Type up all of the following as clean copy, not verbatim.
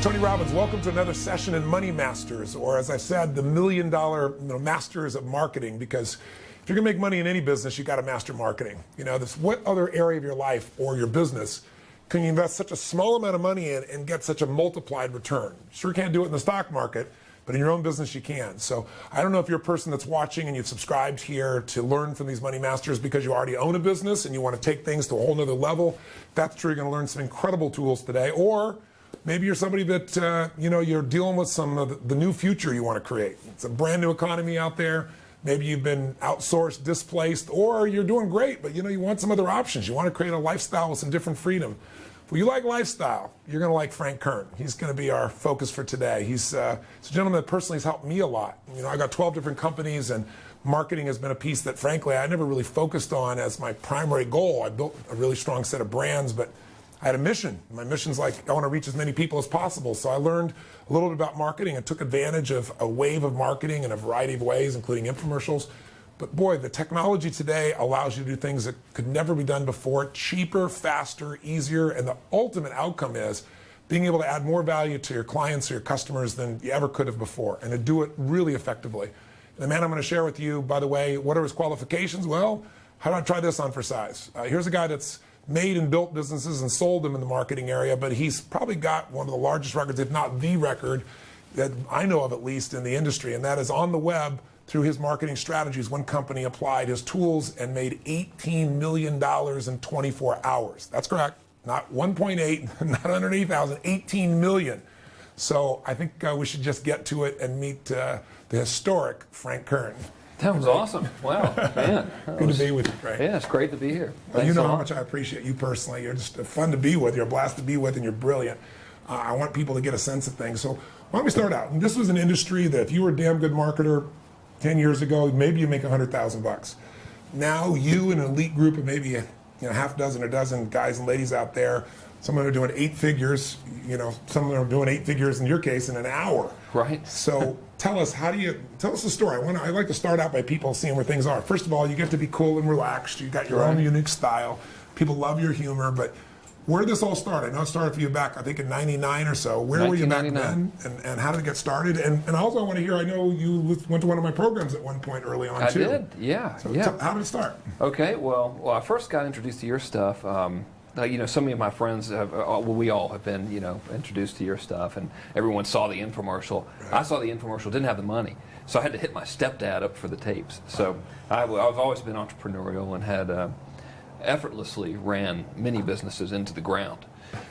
Tony Robbins. Welcome to another session in Money Masters, or as I said, the $1 million masters of marketing. Because if you're gonna make money in any business, you got to master marketing. What other area of your life or your business can you invest such a small amount of money in and get such a multiplied return? Sure can't do it in the stock market, but in your own business you can. So I don't know if you're a person that's watching and you've subscribed here to learn from these money masters because you already own a business and you want to take things to a whole nother level. If that's true, you're going to learn some incredible tools today. Or maybe you're somebody that you're dealing with some of the new future you want to create. It's a brand new economy out there. Maybe you've been outsourced, displaced, or you're doing great, but you want some other options. You want to create a lifestyle with some different freedom. If you like lifestyle, you're going to like Frank Kern. He's going to be our focus for today. He's a gentleman that personally has helped me a lot. I got 12 different companies, and marketing has been a piece that, frankly, I never really focused on as my primary goal. I built a really strong set of brands, but I had a mission. My mission's like, I want to reach as many people as possible. So I learned a little bit about marketing and took advantage of a wave of marketing in a variety of ways, including infomercials. But boy, the technology today allows you to do things that could never be done before, cheaper, faster, easier, and the ultimate outcome is being able to add more value to your clients or your customers than you ever could have before, and to do it really effectively. And the man I'm going to share with you, by the way, what are his qualifications? Well, how do I try this on for size? Here's a guy that's made and built businesses and sold them in the marketing area, but he's probably got one of the largest records, if not the record, that I know of at least in the industry, and that is on the web. Through his marketing strategies, one company applied his tools and made $18 million in 24 hours. That's correct. Not 1.8, not 180,000, 18 million. So I think we should just get to it and meet the historic Frank Kern. That was awesome. Wow, man. Good to be with you, Frank. Yeah, it's great to be here. Well, you know how much I appreciate you personally. You're just fun to be with. You're a blast to be with, and you're brilliant. I want people to get a sense of things. So why don't we start out? And this was an industry that if you were a damn good marketer 10 years ago, maybe you make $100,000. Now you and an elite group of maybe half dozen or dozen guys and ladies out there, some of them are doing 8 figures, some of them are doing 8 figures in your case in an hour. Right. So tell us the story. I like to start out by people seeing where things are. First of all, you get to be cool and relaxed. You got your own unique style. People love your humor, but where did this all start? I know it started for you back, I think, in '99 or so. Where were you back then, and how did it get started? And also I want to hear, I know you went to one of my programs at one point early on, too. I did, yeah. So how did it start? Okay, well, I first got introduced to your stuff. So many of my friends, we all have been, introduced to your stuff, and everyone saw the infomercial. Right. I saw the infomercial, didn't have the money, so I had to hit my stepdad up for the tapes. So I've always been entrepreneurial and had effortlessly ran many businesses into the ground.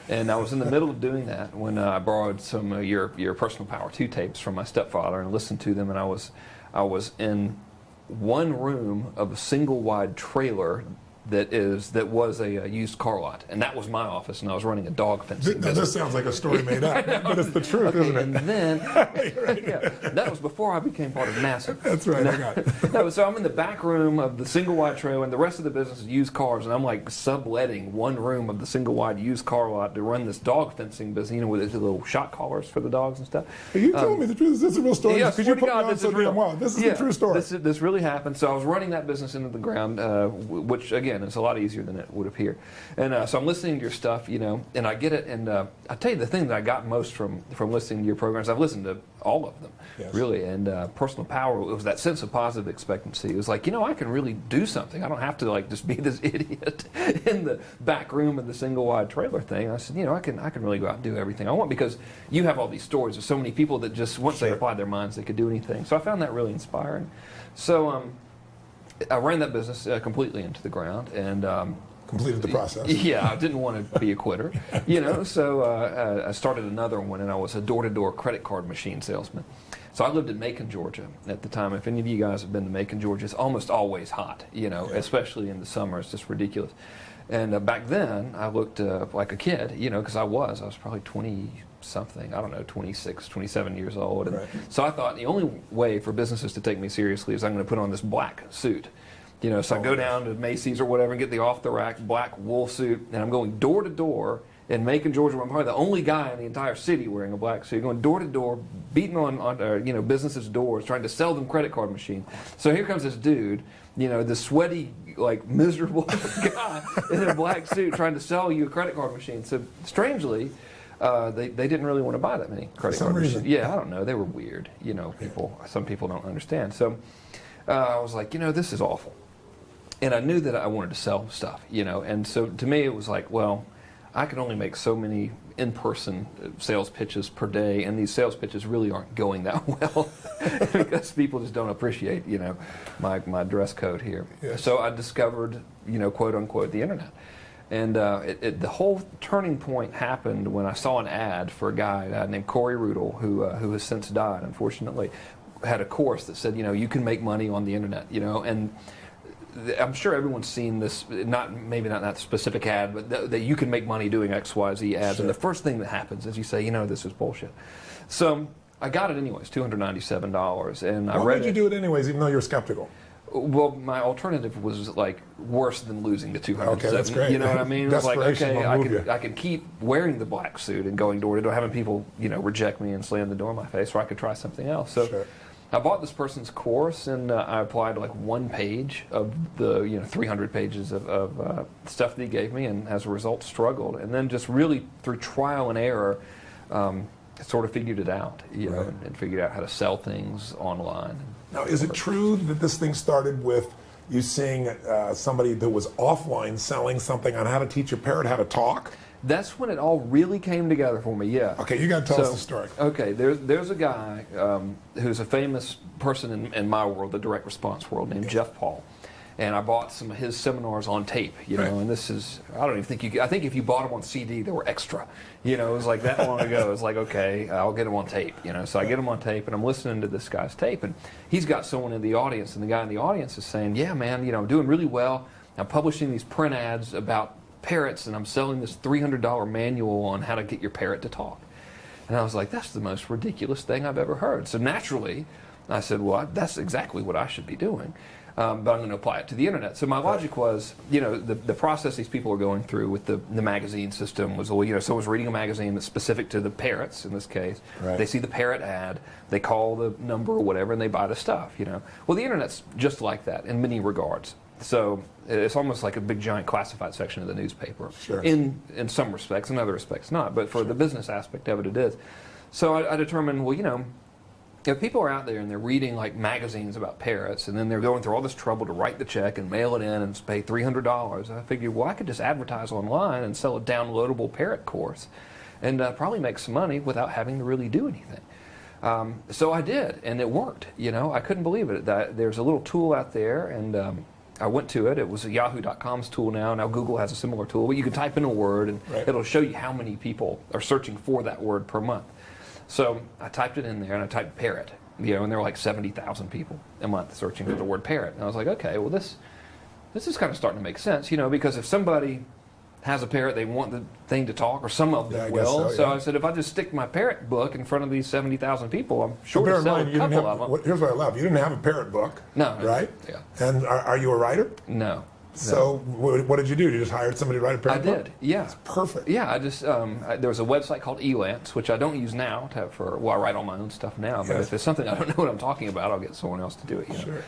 And I was in the middle of doing that when I borrowed some of your Personal Power 2 tapes from my stepfather and listened to them, and I was in one room of a single wide trailer that was a used car lot, and that was my office, and I was running a dog fencing business. This sounds like a story made up, but it's the truth, isn't it? And then, that was before I became part of Massive. That's right, I got it. So I'm in the back room of the single wide trailer, and the rest of the business is used cars, and I'm like subletting one room of the single wide used car lot to run this dog fencing business, with the little shot collars for the dogs and stuff. You told me the truth. Is this a real story? Yeah, because you put me on so damn well. This is the true story. This really happened. So I was running that business into the ground, which again, it's a lot easier than it would appear. And so I'm listening to your stuff, and I get it. And I tell you, the thing that I got most from listening to your programs, I've listened to all of them, really. And Personal Power, it was that sense of positive expectancy. It was like, I can really do something. I don't have to just be this idiot in the back room of the single wide trailer thing. I said, I can really go out and do everything I want, because you have all these stories of so many people that just once they applied their minds, they could do anything. So I found that really inspiring. So I ran that business completely into the ground, and completed the process. Yeah, I didn't want to be a quitter, So I started another one, and I was a door-to-door credit card machine salesman. So I lived in Macon, Georgia at the time. If any of you guys have been to Macon, Georgia, it's almost always hot, especially in the summer. It's just ridiculous. And back then, I looked like a kid, because I was probably 20-something, I don't know, 26, 27 years old. And so I thought the only way for businesses to take me seriously is I'm going to put on this black suit. So I go down to Macy's or whatever and get the off-the-rack black wool suit, and I'm going door to door in Macon, Georgia. I'm probably the only guy in the entire city wearing a black suit, going door to door, beating on businesses' doors, trying to sell them credit card machines. So here comes this dude, this sweaty, miserable guy in a black suit trying to sell you a credit card machine. So strangely, they didn't really want to buy that many credit For some cards. reason. Yeah, I don't know. They were weird. You know, some people don't understand. So I was like, you know, this is awful. And I knew that I wanted to sell stuff, you know. And so to me, it was like, well, I can only make so many in-person sales pitches per day, and these sales pitches really aren't going that well because people just don't appreciate, you know, my dress code here. Yes. So I discovered, you know, quote unquote, the internet. And the whole turning point happened when I saw an ad for a guy named Corey Rudel, who has since died, unfortunately, had a course that said, you know, you can make money on the internet, you know, and I'm sure everyone's seen this, maybe not that specific ad, but that you can make money doing X, Y, Z ads. Sure. And the first thing that happens is you say, you know, this is bullshit. So I got it anyways, $297, and I read it. Why did you do it anyways, even though you're skeptical? Well, my alternative was like worse than losing the 200. Okay, that's great. You know what I mean? It was like, Desperation okay, will move you. I can keep wearing the black suit and going door to door, having people, you know, reject me and slam the door in my face, or I could try something else. So Sure. I bought this person's course, and I applied like one page of the 300 pages of stuff that he gave me, and as a result struggled. And then just really through trial and error, sort of figured it out, you know, and figured out how to sell things online. Now, is it true that this thing started with you seeing somebody that was offline selling something on how to teach your parrot how to talk? That's when it all really came together for me, yeah. Okay, you got to tell us the story. Okay, there's a guy who's a famous person in my world, the direct response world, named Jeff Paul. And I bought some of his seminars on tape, you know, and this is, I don't even think I think if you bought them on CD, they were extra. You know, it was like that long ago. It was like, okay, I'll get them on tape, you know. So I get them on tape, and I'm listening to this guy's tape, and he's got someone in the audience, and the guy in the audience is saying, yeah, man, you know, I'm doing really well. I'm publishing these print ads about parrots, and I'm selling this $300 manual on how to get your parrot to talk. And I was like, that's the most ridiculous thing I've ever heard. So naturally, I said, well, that's exactly what I should be doing. But I'm going to apply it to the internet. So my logic was, you know, the process these people are going through with the magazine system was, well, you know, someone's reading a magazine that's specific to the parrots in this case. Right. They see the parrot ad, they call the number or whatever, and they buy the stuff, you know. Well, the internet's just like that in many regards. So it's almost like a big giant classified section of the newspaper. Sure. In some respects, in other respects not. But for the business aspect of it, it is. So I determined, well, you know, if people are out there and they're reading like magazines about parrots, and then they're going through all this trouble to write the check and mail it in and pay $300, I figured, well, I could just advertise online and sell a downloadable parrot course and probably make some money without having to really do anything. So I did, and it worked. You know, I couldn't believe it. There's a little tool out there, and I went to it. It was a Yahoo.com's tool now. Now Google has a similar tool where you can type in a word, and it'll show you how many people are searching for that word per month. So I typed it in there, and I typed parrot, you know, and there were like 70,000 people a month searching for the word parrot. And I was like, okay, well, this is kind of starting to make sense, you know, because if somebody has a parrot, they want the thing to talk, or some of them will. So I said, if I just stick my parrot book in front of these 70,000 people, I'm sure to sell a couple of them. Here's what I love. You didn't have a parrot book. No. Right? Yeah. And are you a writer? No. So what did you do? You just hired somebody to write a parrot book? I did, yeah. That's perfect. Yeah, I just, there was a website called Elance, which I don't use now I write all my own stuff now, but if it's something I don't know what I'm talking about, I'll get someone else to do it. You know? Sure.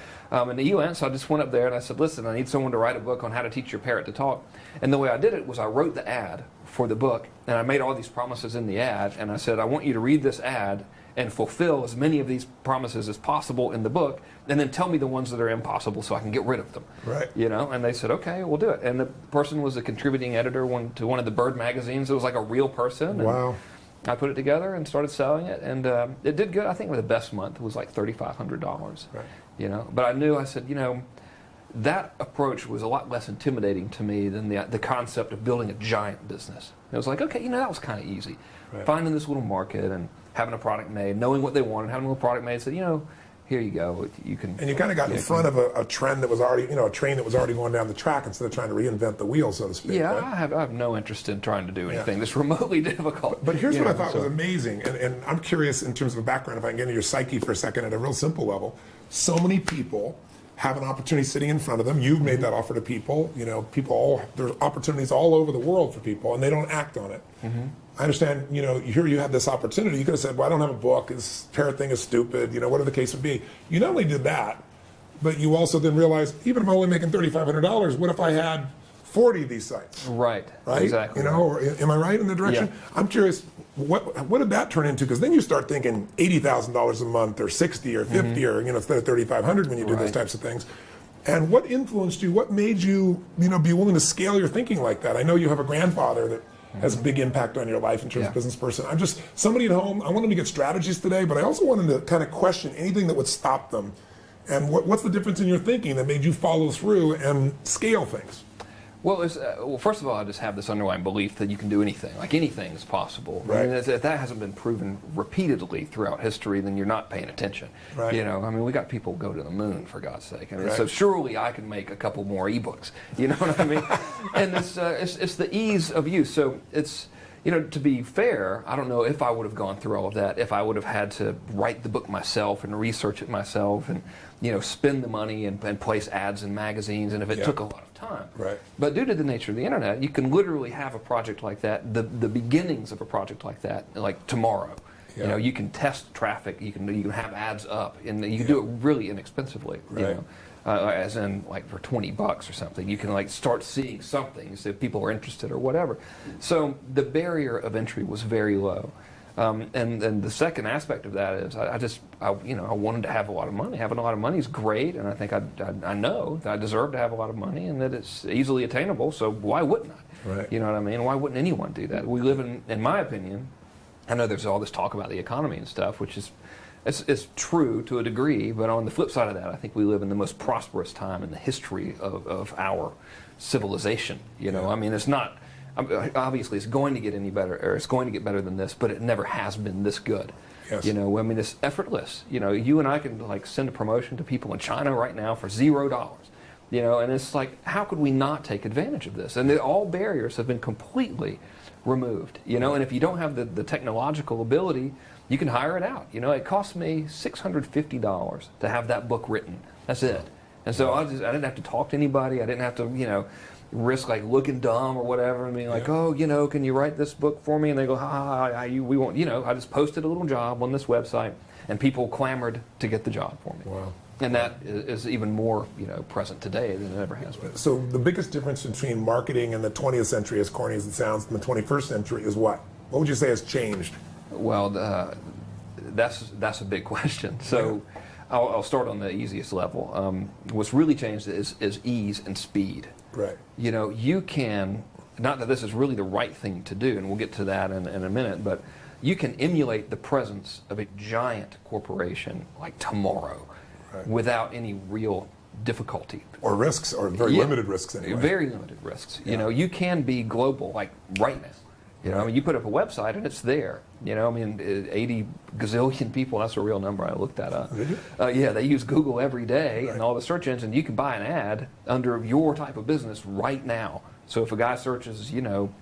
And the Elance, I just went up there and I said, listen, I need someone to write a book on how to teach your parrot to talk. And the way I did it was I wrote the ad for the book, and I made all these promises in the ad, and I said, I want you to read this ad and fulfill as many of these promises as possible in the book, and then tell me the ones that are impossible so I can get rid of them. Right. You know, and they said, okay, we'll do it. And the person was a contributing editor to one of the bird magazines. It was like a real person. Wow. And I put it together and started selling it, and it did good. I think the best month was like $3,500. Right. You know, but I said, you know, that approach was a lot less intimidating to me than the concept of building a giant business. It was like, okay, you know, that was kind of easy. Right. Finding this little market and having a product made, knowing what they wanted, having a little product made, said, you know, here you go. You can. And you kind of got in front of a trend that was already, you know, a train that was already going down the track instead of trying to reinvent the wheel, so to speak. Yeah, right? I have no interest in trying to do anything that's remotely difficult. But here's what I thought was amazing, and I'm curious in terms of a background, if I can get into your psyche for a second at a real simple level. So many people have an opportunity sitting in front of them. You've made that offer to people. You know, there's opportunities all over the world for people, and they don't act on it. I understand, you know, here you had this opportunity. You could have said, well, I don't have a book. This parrot thing is stupid, you know, whatever the case would be. You not only did that, but you also then realized, even if I'm only making $3,500, what if I had 40 of these sites. Right. Right? Exactly. You know, or, am I right in the direction? Yeah. I'm curious, what did that turn into? Because then you start thinking $80,000 a month, or 60, or 50, or instead of 3,500 when you do those types of things. And what influenced you? What made you, be willing to scale your thinking like that? I know you have a grandfather that has a big impact on your life in terms of business person. I'm just somebody at home. I want them to get strategies today, but I also want them to kind of question anything that would stop them. And what's the difference in your thinking that made you follow through and scale things? Well, first of all, I just have this underlying belief that you can do anything. Like anything is possible. Right. I mean, if that hasn't been proven repeatedly throughout history, then you're not paying attention. Right. You know, I mean, we got people go to the moon, for God's sake. I mean, so surely I can make a couple more ebooks. You know what I mean? And it's the ease of use. So it's, to be fair, I don't know if I would have gone through all of that if I would have had to write the book myself and research it myself and, spend the money and place ads in magazines, and if it took a lot of time. Right. But due to the nature of the internet, you can literally have a project like that, the beginnings of a project like that, like tomorrow. Yeah. You can test traffic, you can have ads up, and you can do it really inexpensively. Right. As in like for $20 or something, you can like start seeing something, so if people are interested or whatever. So the barrier of entry was very low. And the second aspect of that is I wanted to have a lot of money. Having a lot of money is great, and I think I know that I deserve to have a lot of money and that it's easily attainable, so why wouldn't I? Right. You know what I mean? Why wouldn't anyone do that? We live in my opinion, I know there's all this talk about the economy and stuff, which is it's true to a degree, but on the flip side of that, I think we live in the most prosperous time in the history of our civilization. I mean, it's not, obviously it's going to get any better, or it's going to get better than this, but it never has been this good. Yes. I mean, it's effortless. You and I can like send a promotion to people in China right now for $0. And it's like, how could we not take advantage of this? And all barriers have been completely removed. And if you don't have the technological ability, you can hire it out. It cost me $650 to have that book written. That's it. And so I didn't have to talk to anybody. I didn't have to, risk like looking dumb or whatever and being like, can you write this book for me? And they go, we won't. I just posted a little job on this website, and people clamored to get the job for me. Wow. And that is even more, present today than it ever has been. So the biggest difference between marketing in the 20th century, as corny as it sounds, and the 21st century is what? What would you say has changed? Well, that's a big question. So I'll start on the easiest level. What's really changed is ease and speed. Right. You can, not that this is really the right thing to do, and we'll get to that in a minute, but you can emulate the presence of a giant corporation like tomorrow without any real difficulty. Or risks, or very limited risks anyway. Very limited risks. You can be global like right now. I mean, you put up a website and it's there. 80 gazillion people, that's a real number, I looked that up. Did you? Yeah, they use Google every day and all the search engines. You can buy an ad under your type of business right now. So if a guy searches,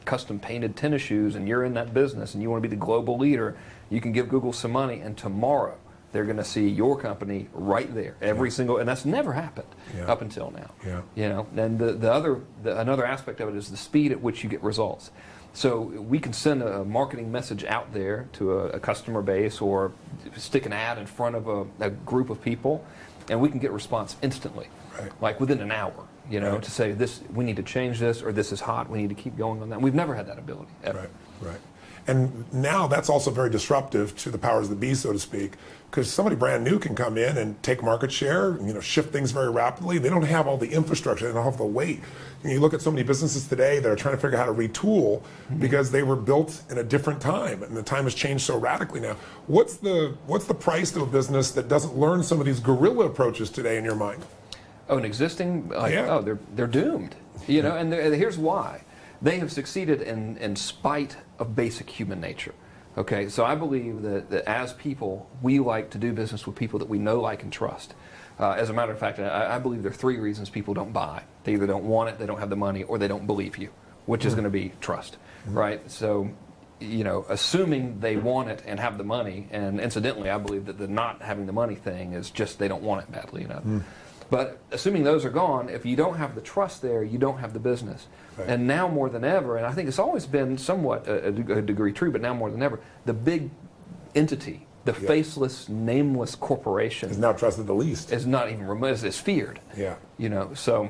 custom painted tennis shoes and you're in that business and you want to be the global leader, you can give Google some money, and tomorrow they're going to see your company right there, every single, and that's never happened up until now. Yeah. And another aspect of it is the speed at which you get results. So we can send a marketing message out there to a customer base, or stick an ad in front of a group of people, and we can get response instantly, like within an hour. To say we need to change this, or this is hot, we need to keep going on that. We've never had that ability ever. Right. And now that's also very disruptive to the powers that be, so to speak, because somebody brand new can come in and take market share, shift things very rapidly. They don't have all the infrastructure, they don't have the weight. You look at so many businesses today that are trying to figure out how to retool because they were built in a different time, and the time has changed so radically now. What's the price of a business that doesn't learn some of these guerrilla approaches today in your mind? Oh, an existing, they're doomed. And here's why. They have succeeded in spite of basic human nature. Okay, so I believe that as people, we like to do business with people that we know, like, and trust. As a matter of fact, I believe there are 3 reasons people don't buy. They either don't want it, they don't have the money, or they don't believe you, which is going to be trust, right? So, assuming they want it and have the money, and incidentally, I believe that the not having the money thing is just they don't want it badly enough. But assuming those are gone, if you don't have the trust there, you don't have the business. Right. And now more than ever, and I think it's always been somewhat a degree true, but now more than ever, the big entity, the faceless, nameless corporation is now trusted the least. Is not even remote, is feared. Yeah. So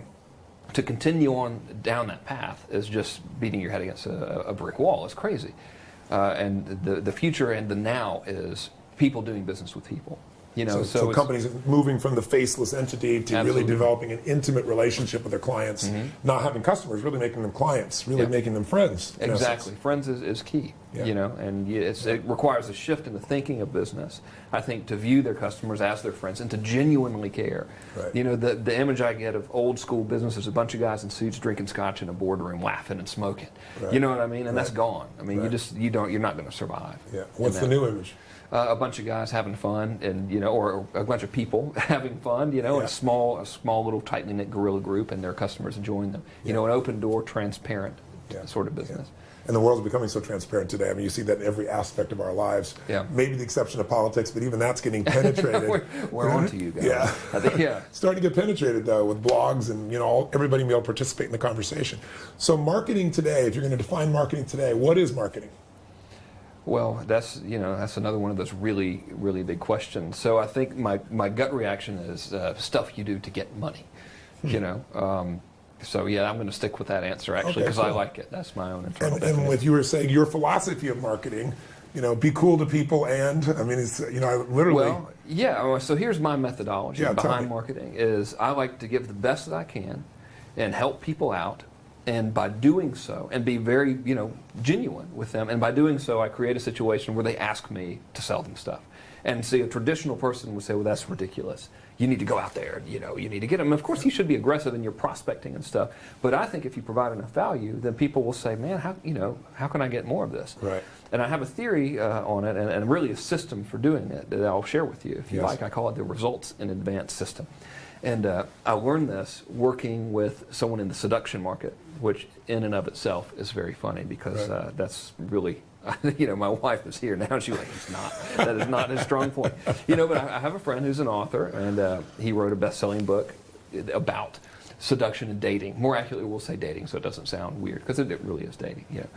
to continue on down that path is just beating your head against a brick wall. It's crazy. And the future and the now is people doing business with people. You know, so companies moving from the faceless entity to really developing an intimate relationship with their clients, not having customers, really making them clients, really making them friends. Exactly. Friends is key, you know, and it requires a shift in the thinking of business, I think, to view their customers as their friends and to genuinely care. Right. You know, the image I get of old school business is a bunch of guys in suits drinking scotch in a boardroom, laughing and smoking. Right. You know what I mean? And that's gone. I mean, you're not going to survive. Yeah. What's the new image? A bunch of guys having fun, and you know, or a bunch of people having fun, you know, in a small little tightly knit guerrilla group, and their customers enjoying them. You know, an open door, transparent sort of business. And the world's becoming so transparent today. I mean, you see that in every aspect of our lives. Yeah. Maybe the exception of politics, but even that's getting penetrated. we're on to you guys. Yeah. I think, Starting to get penetrated, though, with blogs and, you know, everybody being able to participate in the conversation. So marketing today, if you're going to define marketing today, what is marketing? Well, that's another one of those really, really big questions. So I think my gut reaction is stuff you do to get money, you know. So yeah, I'm going to stick with that answer actually because I like it. That's my own internal definition. And with you were saying your philosophy of marketing, you know, be cool to people, and I mean, it's, you know, I literally. Well, yeah. So here's my methodology behind marketing: is I like to give the best that I can, and help people out. And by doing so, and be very, you know, genuine with them, and by doing so, I create a situation where they ask me to sell them stuff. And see, a traditional person would say, well, that's ridiculous. You need to go out there, you know, you need to get them. Of course, you should be aggressive in your prospecting and stuff. But I think if you provide enough value, then people will say, man, how can I get more of this? Right. And I have a theory on it, and really a system for doing it that I'll share with you if you like. I call it the results in advance system. And I learned this working with someone in the seduction market, which in and of itself is very funny because that's really, you know, my wife is here now and she's like, it's not. That is not his strong point. You know, but I have a friend who's an author, and he wrote a best-selling book about seduction and dating. More accurately, we'll say dating so it doesn't sound weird because it really is dating, you know.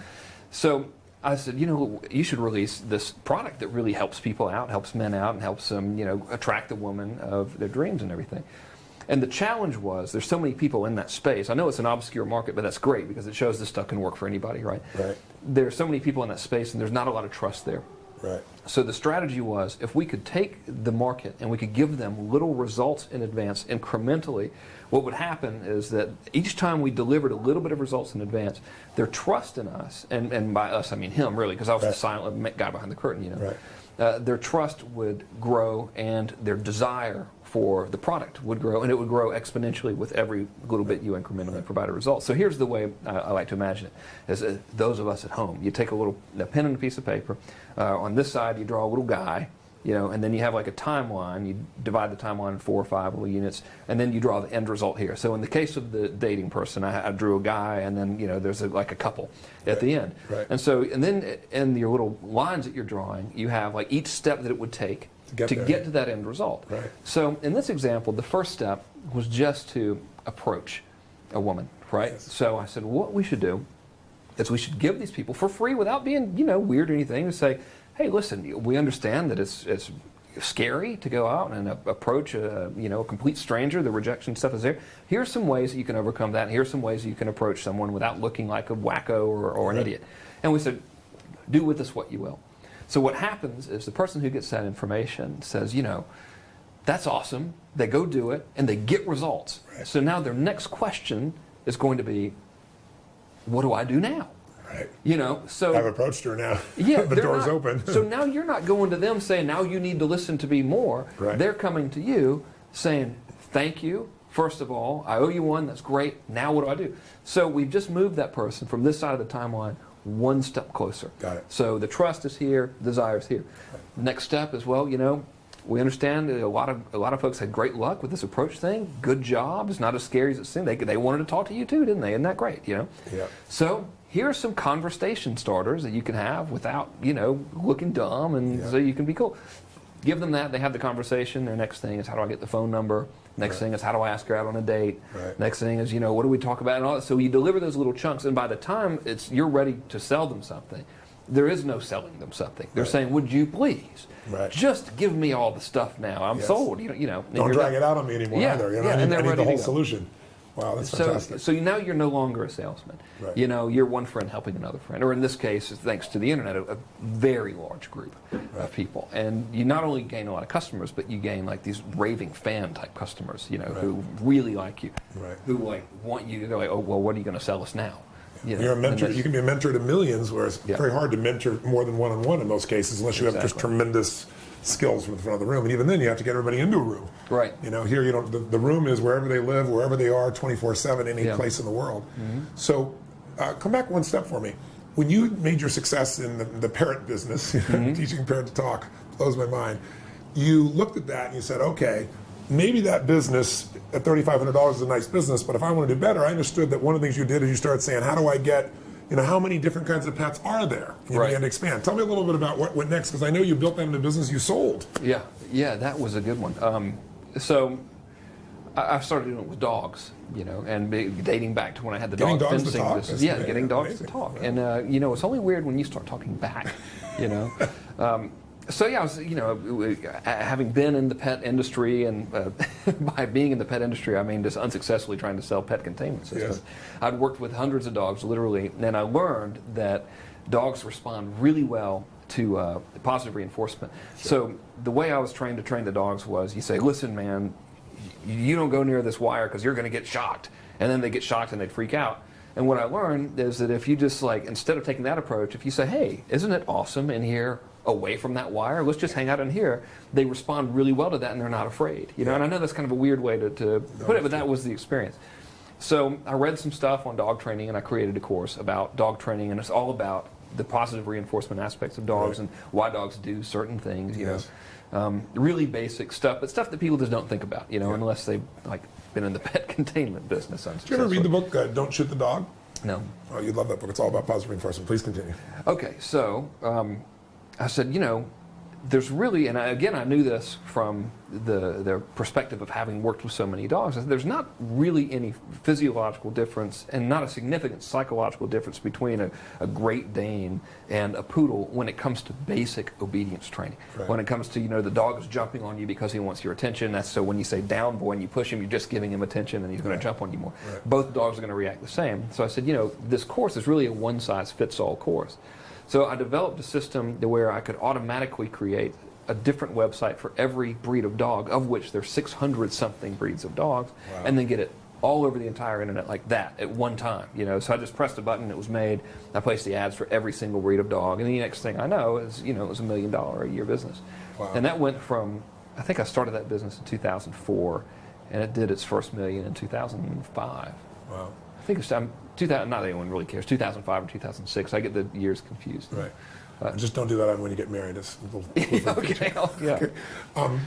So I said, you know, you should release this product that really helps people out, helps men out, and helps them, you know, attract the woman of their dreams and everything. And the challenge was, there's so many people in that space. I know it's an obscure market, but that's great because it shows this stuff can work for anybody, right? Right. There's so many people in that space, and there's not a lot of trust there. Right. So the strategy was, if we could take the market and we could give them little results in advance incrementally, what would happen is that each time we delivered a little bit of results in advance, their trust in us, and by us I mean him really, because I was the silent guy behind the curtain, you know, their trust would grow and their desire for the product would grow, and it would grow exponentially with every little bit you incrementally provide a result. So here's the way I like to imagine it, is those of us at home, you take a pen and a piece of paper, on this side you draw a little guy, you know, and then you have like a timeline, you divide the timeline in 4 or 5 little units, and then you draw the end result here. So in the case of the dating person, I drew a guy, and then, you know, there's like a couple at the end. Right. And so, and then in your little lines that you're drawing, you have like each step that it would take to get to that end result. Right. So in this example, the first step was just to approach a woman, right? Yes. So I said, what we should do is we should give these people for free without being, you know, weird or anything, to say, hey, listen, we understand that it's scary to go out and approach a complete stranger. The rejection stuff is there. Here's some ways that you can overcome that. And here's some ways that you can approach someone without looking like a wacko or an idiot. And we said, do with this what you will. So what happens is the person who gets that information says, you know, that's awesome. They go do it, and they get results. Right. So now their next question is going to be, what do I do now? Right. You know, so I've approached her now. Yeah, the door's open. So now you're not going to them saying, now you need to listen to me more. Right. They're coming to you saying, thank you. First of all, I owe you one. That's great. Now what do I do? So we've just moved that person from this side of the timeline one step closer. Got it. So the trust is here, the desire is here. Right. Next step is, well, you know, we understand that a lot of folks had great luck with this approach thing. Good job. It's not as scary as it seemed. They wanted to talk to you too, didn't they? Isn't that great? You know. Yeah. So here are some conversation starters that you can have without, you know, looking dumb, and so you can be cool. Give them that. They have the conversation. Their next thing is, how do I get the phone number? Next thing is, how do I ask her out on a date? Right. Next thing is, you know, what do we talk about? And all that. So you deliver those little chunks, and by the time you're ready to sell them something, there is no selling them something. They're saying, would you please just give me all the stuff now? I'm sold. You know. Don't drag it out on me anymore either. You know, I need the whole solution. Wow, that's fantastic. So now you're no longer a salesman. Right. You know, you're one friend helping another friend, or in this case, thanks to the internet, a very large group of people. And you not only gain a lot of customers, but you gain like these raving fan type customers, you know, who really like you, who like want you to go like, oh, well, what are you going to sell us now? You know, you're a mentor. You can be a mentor to millions, whereas it's very hard to mentor more than one-on-one in most cases, unless you have just tremendous skills from the front of the room. And even then, you have to get everybody into a room. Right. You know, here you don't. The room is wherever they live, wherever they are, 24/7, any place in the world. So, come back one step for me. When you made your success in the parrot business, teaching parrot to talk, blows my mind. You looked at that and you said, okay, maybe that business at $3,500 is a nice business, but if I want to do better, I understood that one of the things you did is you started saying, how do I get, you know, how many different kinds of pets are there? And you began to expand. Tell me a little bit about what went next, because I know you built that into a business you sold. Yeah, that was a good one. So I started doing it with dogs, you know, and dating back to when I had the dog fencing business. Yeah, getting dogs to talk. And, you know, it's only weird when you start talking back, you know. So yeah, I was, you know, having been in the pet industry, and by being in the pet industry, I mean just unsuccessfully trying to sell pet containment systems. I'd worked with hundreds of dogs, literally, and I learned that dogs respond really well to positive reinforcement. So the way I was trained to train the dogs was, you say, listen, man, you don't go near this wire because you're going to get shocked. And then they get shocked and they freak out. And what I learned is that if you just like, instead of taking that approach, if you say, hey, isn't it awesome in here away from that wire? Let's just hang out in here. They respond really well to that, and they're not afraid. You know, and I know that's kind of a weird way to put it, but that was the experience. So I read some stuff on dog training, and I created a course about dog training, and it's all about the positive reinforcement aspects of dogs and why dogs do certain things. You know, really basic stuff, but stuff that people just don't think about. You know, unless they've like been in the pet containment business. Did you ever read the book Don't Shoot the Dog? No. Oh, you'd love that book. It's all about positive reinforcement. Please continue. Okay, so I said, you know, there's really, and I knew this from the perspective of having worked with so many dogs, I said, there's not really any physiological difference and not a significant psychological difference between a Great Dane and a poodle when it comes to basic obedience training. When it comes to, you know, the dog is jumping on you because he wants your attention. That's so when you say down boy and you push him, you're just giving him attention and he's going to jump on you more. Both dogs are going to react the same. So I said, you know, this course is really a one-size-fits-all course. So I developed a system to where I could automatically create a different website for every breed of dog, of which there's 600-something breeds of dogs, and then get it all over the entire internet like that at one time. You know, so I just pressed a button, it was made. I placed the ads for every single breed of dog, and the next thing I know is, you know, it was $1 million a year business. And that went from, I think I started that business in 2004, and it did its first million in 2005. Wow. I think it's 2000, not that anyone really cares, 2005 or 2006. I get the years confused. Just don't do that when you get married. It's a little okay.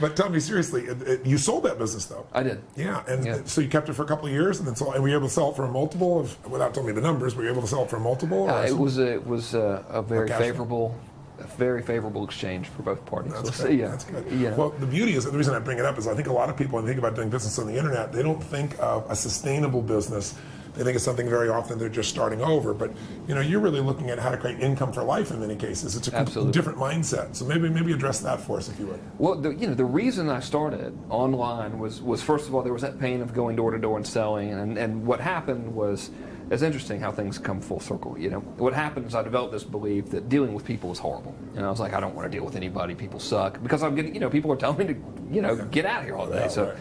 But tell me seriously, you sold that business though? I did. Yeah, and so you kept it for a couple of years, and then and were you able to sell it for a multiple of, without telling me the numbers, were you able to sell it for a multiple? It was a very favorable exchange for both parties. That's good. That's good. Yeah. Well, the beauty is, the reason I bring it up is I think a lot of people, when they think about doing business on the internet, they don't think of a sustainable business. They think it's something very often they're just starting over. But, you know, you're really looking at how to create income for life in many cases. It's a different mindset. So maybe address that for us, if you would. Well, the reason I started online was first of all, there was that pain of going door to door and selling. And what happened was, it's interesting how things come full circle. You know, what happened is I developed this belief that dealing with people is horrible. And I was like, I don't want to deal with anybody. People suck. Because I'm getting, you know, people are telling me to, you know, get out of here all day. So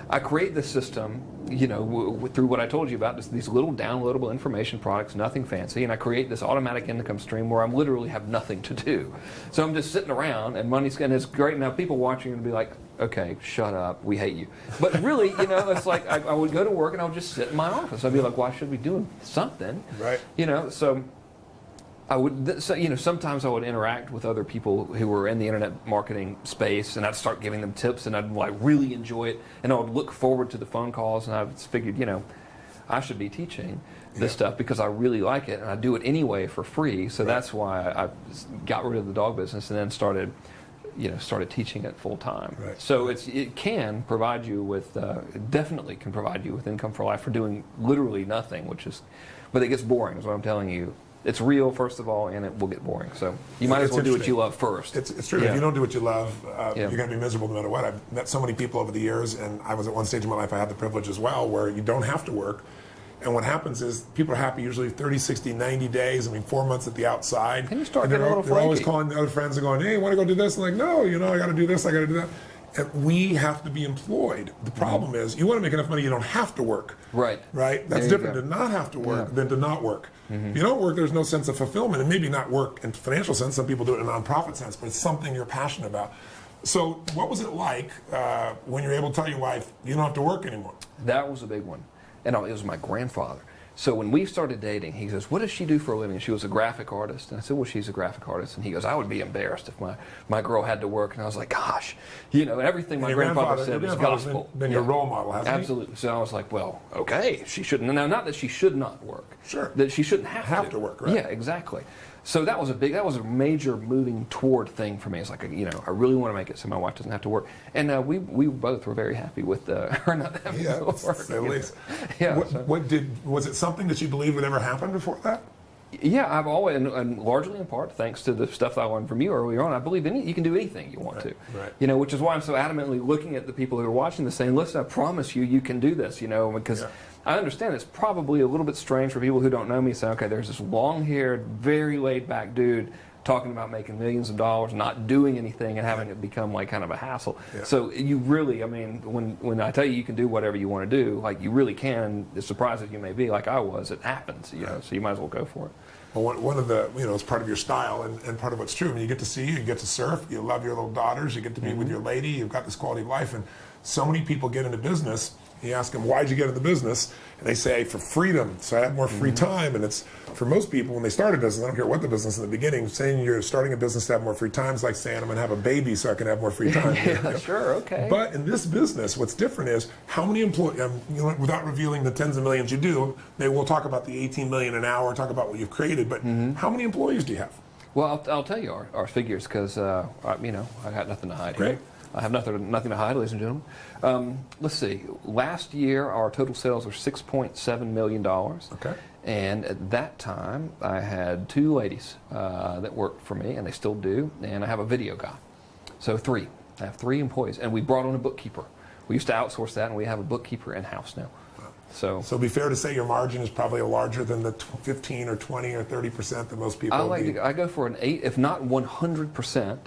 I create this system, you know, through what I told you about, these little downloadable information products, nothing fancy, and I create this automatic income stream where I literally have nothing to do. So I'm just sitting around, and money's, and it's great. Now people watching would be like, okay, shut up, we hate you. But really, you know, it's like I would go to work and I would just sit in my office. I'd be like, why should we be doing something? You know, so I would, you know, sometimes I would interact with other people who were in the internet marketing space, and I'd start giving them tips, and I'd like really enjoy it, and I would look forward to the phone calls, and I figured, you know, I should be teaching this stuff because I really like it, and I do it anyway for free. So that's why I got rid of the dog business and then started teaching it full time. So it can provide you with, definitely can provide you with income for life for doing literally nothing, but it gets boring, is what I'm telling you. It's real, first of all, and it will get boring. So you might as well do what you love first. It's true. If you don't do what you love, you're going to be miserable no matter what. I've met so many people over the years, and I was at one stage in my life, I had the privilege as well, where you don't have to work. And what happens is people are happy usually 30, 60, 90 days, 4 months at the outside. And you start getting a little flaky. They're always calling the other friends and going, hey, want to go do this? And like, no, I got to do this, I got to do that. And we have to be employed. The problem is, you want to make enough money, you don't have to work. Right. Right? That's different to not have to work than to not work. If you don't work, there's no sense of fulfillment. And maybe not work in financial sense. Some people do it in a nonprofit sense, but it's something you're passionate about. So what was it like when you were able to tell your wife, you don't have to work anymore? That was a big one. And it was my grandfather. So when we started dating, he says, what does she do for a living? And she was a graphic artist. And I said, well, she's a graphic artist. And he goes, I would be embarrassed if my girl had to work. And I was like, gosh, everything my grandfather said was gospel. Been your role model, hasn't he? Absolutely. So I was like, well, okay, she shouldn't. Now, not that she should not work. Sure. That she shouldn't have to work, right? Yeah, exactly. So that was a major moving toward thing for me. It's like, I really want to make it so my wife doesn't have to work. And we both were very happy with her not having to work. At least. Yeah. Was it something that you believed would ever happen before that? Yeah, I've always, and largely in part, thanks to the stuff I learned from you earlier on, I believe you can do anything you want to. Right. Which is why I'm so adamantly looking at the people who are watching this saying, listen, I promise you can do this, because I understand it's probably a little bit strange for people who don't know me, saying, okay, there's this long-haired, very laid-back dude talking about making millions of dollars, not doing anything, and having it become like kind of a hassle. Yeah. So you really, when I tell you can do whatever you want to do, like you really can, as surprised as you may be, like I was, it happens, so you might as well go for it. Well, one of the, it's part of your style and part of what's true. You get to see, you get to surf, you love your little daughters, you get to be with your lady, you've got this quality of life, and so many people get into business. You ask them, why'd you get into business? And they say, for freedom, so I have more free time. And it's, for most people, when they start a business, I don't care what the business in the beginning, saying you're starting a business to have more free time is like saying, I'm going to have a baby so I can have more free time. Sure, okay. But in this business, what's different is how many employees, without revealing the tens of millions you do, maybe we'll talk about the 18 million an hour, talk about what you've created, but how many employees do you have? Well, I'll tell you our figures, because, I got nothing to hide Great. here. I have nothing to hide, ladies and gentlemen. Let's see. Last year, our total sales were $6.7 million. Okay. And at that time, I had 2 ladies that worked for me, and they still do, and I have a video guy. So 3. I have 3 employees, and we brought on a bookkeeper. We used to outsource that, and we have a bookkeeper in-house now. So it'd be fair to say your margin is probably larger than the 15 or 20 or 30% that most people I go for an 8, if not 100%,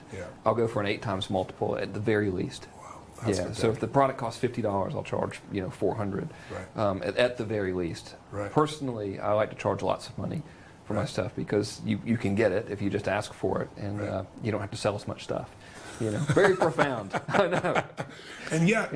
I'll go for an 8 times multiple at the very least. Wow. That's good. So if the product costs $50, I'll charge $400 at the very least. Right. Personally, I like to charge lots of money for my stuff because you can get it if you just ask for it, and you don't have to sell as much stuff. Very profound. I know. And yet,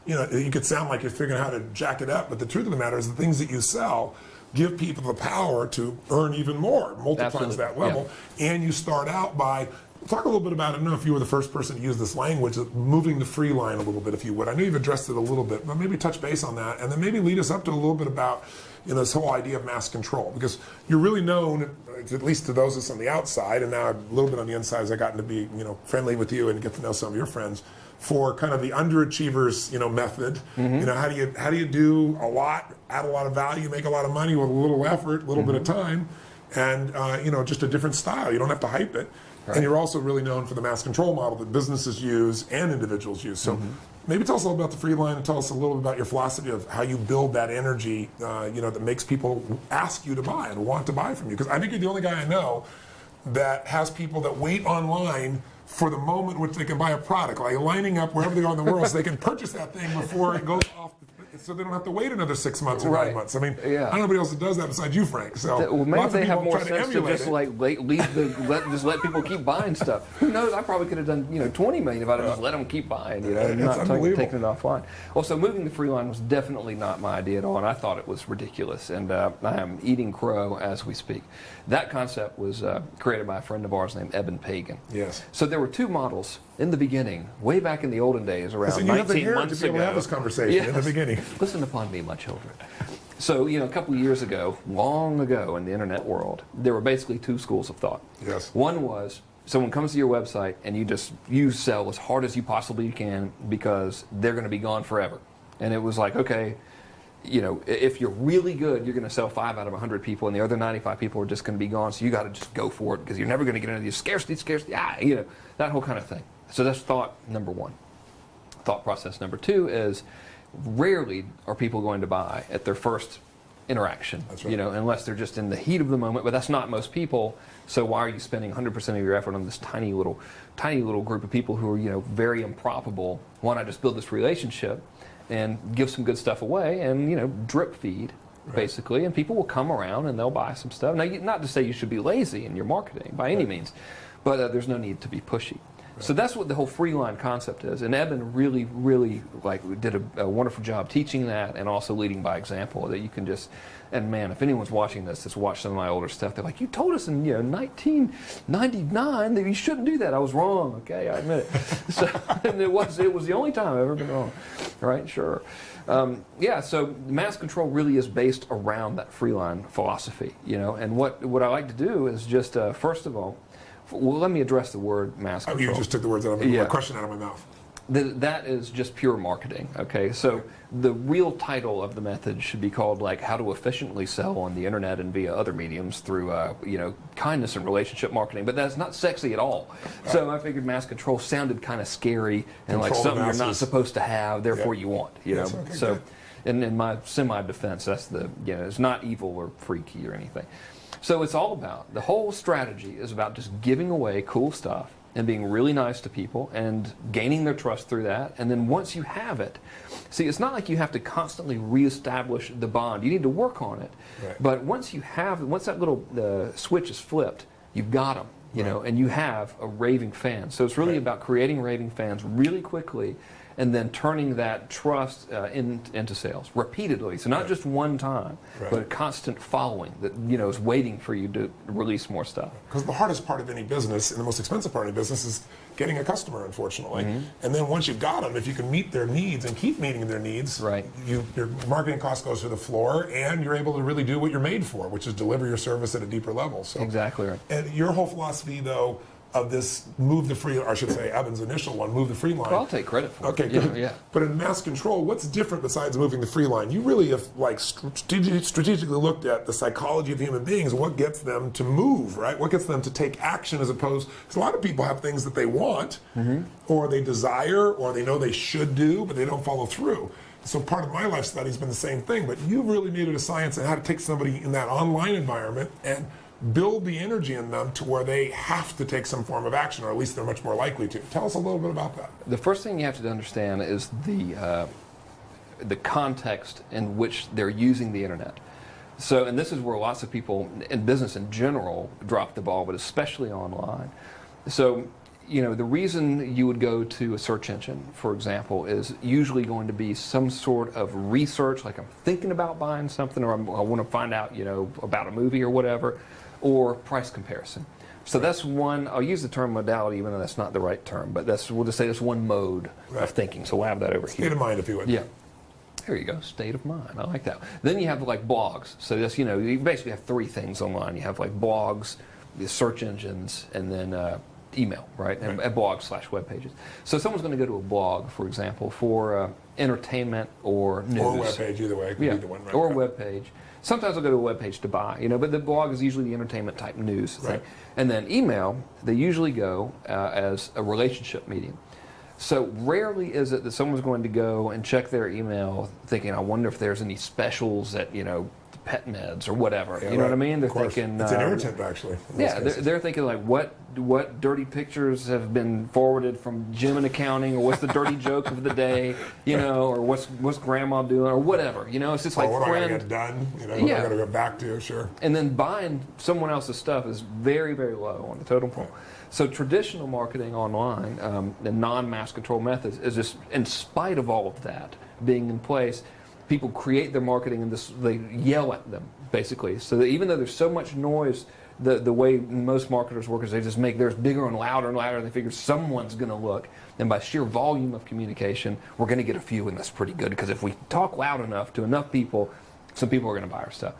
you could sound like you're figuring out how to jack it up, but the truth of the matter is the things that you sell give people the power to earn even more, multiplies that level. Yeah. And you start out by, talk a little bit about, I don't know if you were the first person to use this language, moving the free line a little bit, if you would. I know you've addressed it a little bit, but maybe touch base on that, and then maybe lead us up to a little bit about this whole idea of mass control, because you're really known, at least to those of us on the outside, and now a little bit on the inside as I've gotten to be friendly with you and get to know some of your friends, for kind of the underachievers, method. How do you do a lot, add a lot of value, make a lot of money with a little effort, a little bit of time, and just a different style. You don't have to hype it. Right. And you're also really known for the mass control model that businesses use and individuals use. So maybe tell us a little about the free line, and tell us a little bit about your philosophy of how you build that energy, that makes people ask you to buy and want to buy from you. Because I think you're the only guy I know that has people that wait online for the moment which they can buy a product, like lining up wherever they are in the world so they can purchase that thing before it goes off, so they don't have to wait another 6 months or 9 months. I mean, I don't know anybody else that does that besides you, Frank. So maybe they have more sense to just let people keep buying stuff. Who knows? I probably could have done 20 million if I'd just let them keep buying, and not taking it offline. Well, so moving the free line was definitely not my idea at all, and I thought it was ridiculous. And I am eating crow as we speak. That concept was created by a friend of ours named Eben Pagan. Yes. So there were 2 models in the beginning, way back in the olden days, around 19 months ago. To have this conversation in the beginning. Listen upon me, my children. So, a couple of years ago, long ago in the internet world, there were basically 2 schools of thought. Yes. One was someone comes to your website and you sell as hard as you possibly can because they're going to be gone forever. And it was like, okay, if you're really good, you're going to sell 5 out of 100 people, and the other 95 people are just going to be gone. So you got to just go for it because you're never going to get into these scarcity, that whole kind of thing. So that's thought number one. Thought process number two is rarely are people going to buy at their first interaction. That's right. Unless they're just in the heat of the moment. But that's not most people. So why are you spending 100% of your effort on this tiny little group of people who are very improbable? Why not just build this relationship and give some good stuff away and drip feed, basically, and people will come around and they'll buy some stuff. Now, not to say you should be lazy in your marketing by any means, but there's no need to be pushy. So that's what the whole free line concept is, and Eben really, really did a wonderful job teaching that, and also leading by example. That you can just, and man, if anyone's watching this, that's watched some of my older stuff, they're like, "You told us in 1999 that you shouldn't do that." I was wrong. Okay, I admit it. So, and it was the only time I've ever been wrong. Right? Sure. So mass control really is based around that free line philosophy. And what I like to do is just first of all. Well, let me address the word mass control. You just took the words out of my question out of my mouth. That is just pure marketing, okay? So the real title of the method should be called how to efficiently sell on the internet and via other mediums through kindness and relationship marketing. But that's not sexy at all. So I figured mass control sounded kind of scary and like something you're not supposed to have, therefore you want. Yes, okay, so good. in my semi-defense, that's it's not evil or freaky or anything. So it's all about, the whole strategy is about just giving away cool stuff and being really nice to people and gaining their trust through that. And then once you have it, see, it's not like you have to constantly reestablish the bond. You need to work on it. Right. But once that little switch is flipped, you've got them, and you have a raving fan. So it's really about creating raving fans really quickly and then turning that trust into sales repeatedly. So not just one time, but a constant following that is waiting for you to release more stuff. Because the hardest part of any business and the most expensive part of any business is getting a customer, unfortunately. And then once you've got them, if you can meet their needs and keep meeting their needs, your marketing cost goes to the floor, and you're able to really do what you're made for, which is deliver your service at a deeper level. So exactly right. And your whole philosophy, though, of this move the free, or I should say Evan's initial one, move the free line. Well, I'll take credit for it. Okay, good. Yeah. But in mass control, what's different besides moving the free line? You really have strategically looked at the psychology of human beings and what gets them to move, right? What gets them to take action as opposed, because a lot of people have things that they want or they desire or they know they should do, but they don't follow through. So part of my life study has been the same thing, but you've really made it a science on how to take somebody in that online environment and build the energy in them to where they have to take some form of action, or at least they're much more likely to. Tell us a little bit about that. The first thing you have to understand is the context in which they're using the internet. So, and this is where lots of people in business in general drop the ball, but especially online. So, the reason you would go to a search engine, for example, is usually going to be some sort of research, like I'm thinking about buying something, or I want to find out, about a movie or whatever, or price comparison. So that's one, I'll use the term modality, even though that's not the right term, but we'll just say that's one mode of thinking. So we'll have that over here. State of mind, if you would. Yeah. There you go, state of mind. I like that. Then you have blogs. So that's, you basically have three things online. You have blogs, the search engines, and then email, right? And blogs/web pages. So someone's going to go to a blog, for example, for entertainment or news. Or a web page, either way. It could be the one, right? Or a web page. Sometimes they'll go to a web page to buy, but the blog is usually the entertainment type news thing. And then email, they usually go as a relationship medium. So rarely is it that someone's going to go and check their email thinking, I wonder if there's any specials at, pet meds or whatever. You know what I mean? They're thinking it's an irritant, actually. Yeah, they're thinking what dirty pictures have been forwarded from Jim in accounting, or what's the dirty joke of the day, or what's grandma doing, or whatever. It's just what am I friend. going to get done? What am I going to go back to? Sure. And then buying someone else's stuff is very, very low on the totem pole. So traditional marketing online, the non-mass control methods, is just, in spite of all of that being in place, people create their marketing and they yell at them, basically. So that even though there's so much noise, the way most marketers work is they just make theirs bigger and louder, and they figure someone's going to look. And by sheer volume of communication, we're going to get a few, and that's pretty good, because if we talk loud enough to enough people, some people are going to buy our stuff.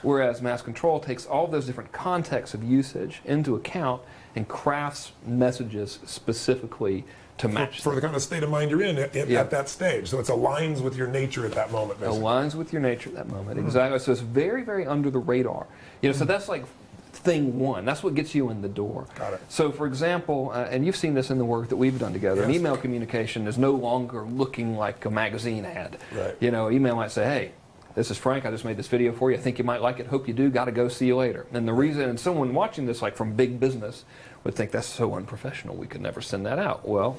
Whereas mass control takes all those different contexts of usage into account and crafts messages specifically to match for the kind of state of mind you're in at that stage. So it aligns with your nature at that moment. Basically. Aligns with your nature at that moment, exactly. So it's very, very under the radar. So that's like thing one. That's what gets you in the door. Got it. So for example, and you've seen this in the work that we've done together, an email communication is no longer looking like a magazine ad. Right. Email might say, hey, this is Frank, I just made this video for you. I think you might like it. Hope you do. Got to go. See you later. And the reason, and someone watching this like from big business would think that's so unprofessional. We could never send that out. Well,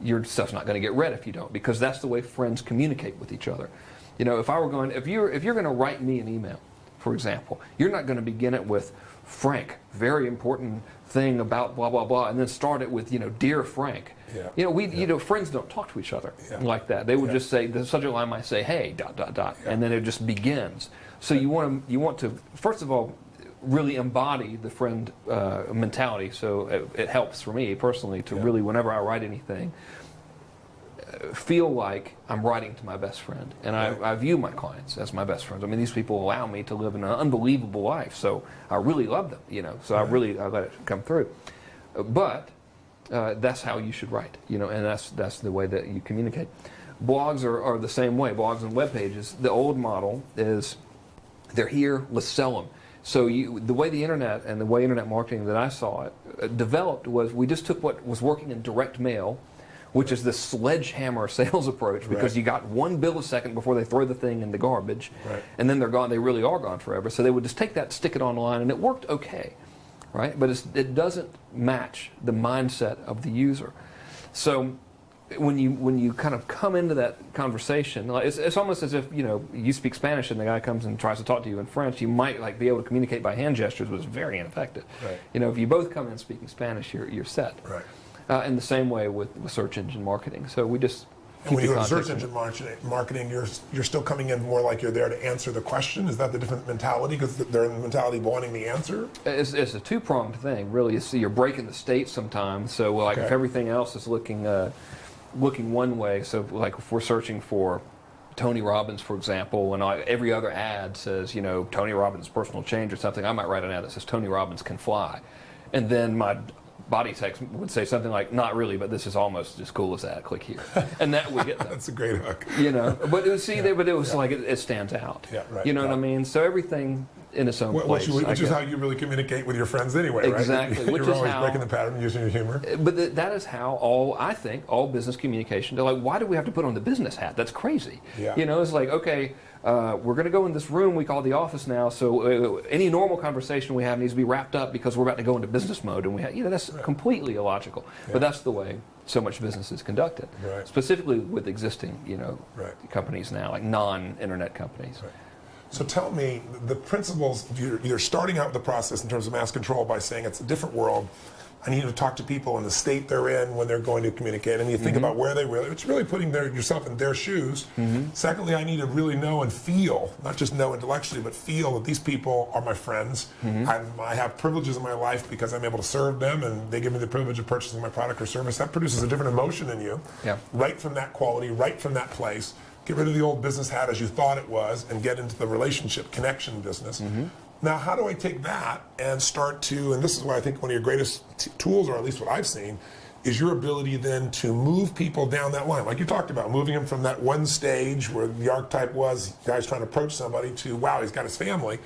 your stuff's not going to get read if you don't, because that's the way friends communicate with each other. If you're going to write me an email, for example, you're not going to begin it with, Frank, very important thing about blah, blah, blah, and then start it with, dear Frank. Yeah. Friends don't talk to each other like that. They would just say, the subject line might say, hey, ... and then it just begins. So you want to, first of all, really embody the friend mentality. So it helps for me personally to really, whenever I write anything, feel like I'm writing to my best friend. And I view my clients as my best friends. I mean, these people allow me to live an unbelievable life, so I really love them, so I let it come through. But that's how you should write, and that's the way that you communicate. Blogs are the same way. Blogs and web pages, the old model is, they're here, let's sell them. So the way the internet and the way internet marketing that I saw it developed was, we just took what was working in direct mail, which is the sledgehammer sales approach, because you got one bill a second before they throw the thing in the garbage, and then they're gone. They really are gone forever. So they would just take that, stick it online, and it worked okay, right? But it doesn't match the mindset of the user. So when you kind of come into that conversation, like it's almost as if you speak Spanish and the guy comes and tries to talk to you in French. You might be able to communicate by hand gestures, but it's very ineffective. Right. If you both come in speaking Spanish, you're set. Right. In the same way with search engine marketing. So we just and when you go to search engine marketing, you're still coming in more like you're there to answer the question. Is that the different mentality? Because they're in the mentality of wanting the answer. It's a two-pronged thing, really. You're breaking the state sometimes. So like if everything else is looking one way, so like if we're searching for Tony Robbins, for example, and every other ad says Tony Robbins personal change or something, I might write an ad that says Tony Robbins can fly, and then my body text would say something like, not really, but this is almost as cool as that, click here. And that would get them. That's a great hook. But it was like it stands out. Yeah, right. You know what I mean? So everything in its own place. Which is how you really communicate with your friends anyway, right? Exactly. You're always breaking the pattern using your humor. But that is how all business communication, they're like, why do we have to put on the business hat? That's crazy. Yeah. It's like, okay, we're going to go in this room we call the office now, so any normal conversation we have needs to be wrapped up because we're about to go into business mode, and that's completely illogical. Yeah. But that's the way so much business is conducted, specifically with existing companies now, like non-internet companies. Right. So tell me the principles. You're starting out with the process in terms of mass control by saying it's a different world. I need to talk to people in the state they're in when they're going to communicate. And you think about where it's really putting yourself in their shoes. Secondly, I need to really know and feel, not just know intellectually, but feel that these people are my friends. I have privileges in my life because I'm able to serve them, and they give me the privilege of purchasing my product or service. That produces a different emotion in you, right from that quality, right from that place. Get rid of the old business hat as you thought it was and get into the relationship connection business. Now, how do I take that and start to, and this is why I think one of your greatest tools, or at least what I've seen, is your ability then to move people down that line. Like you talked about, moving them from that one stage where the archetype was guys trying to approach somebody to, wow, he's got his family.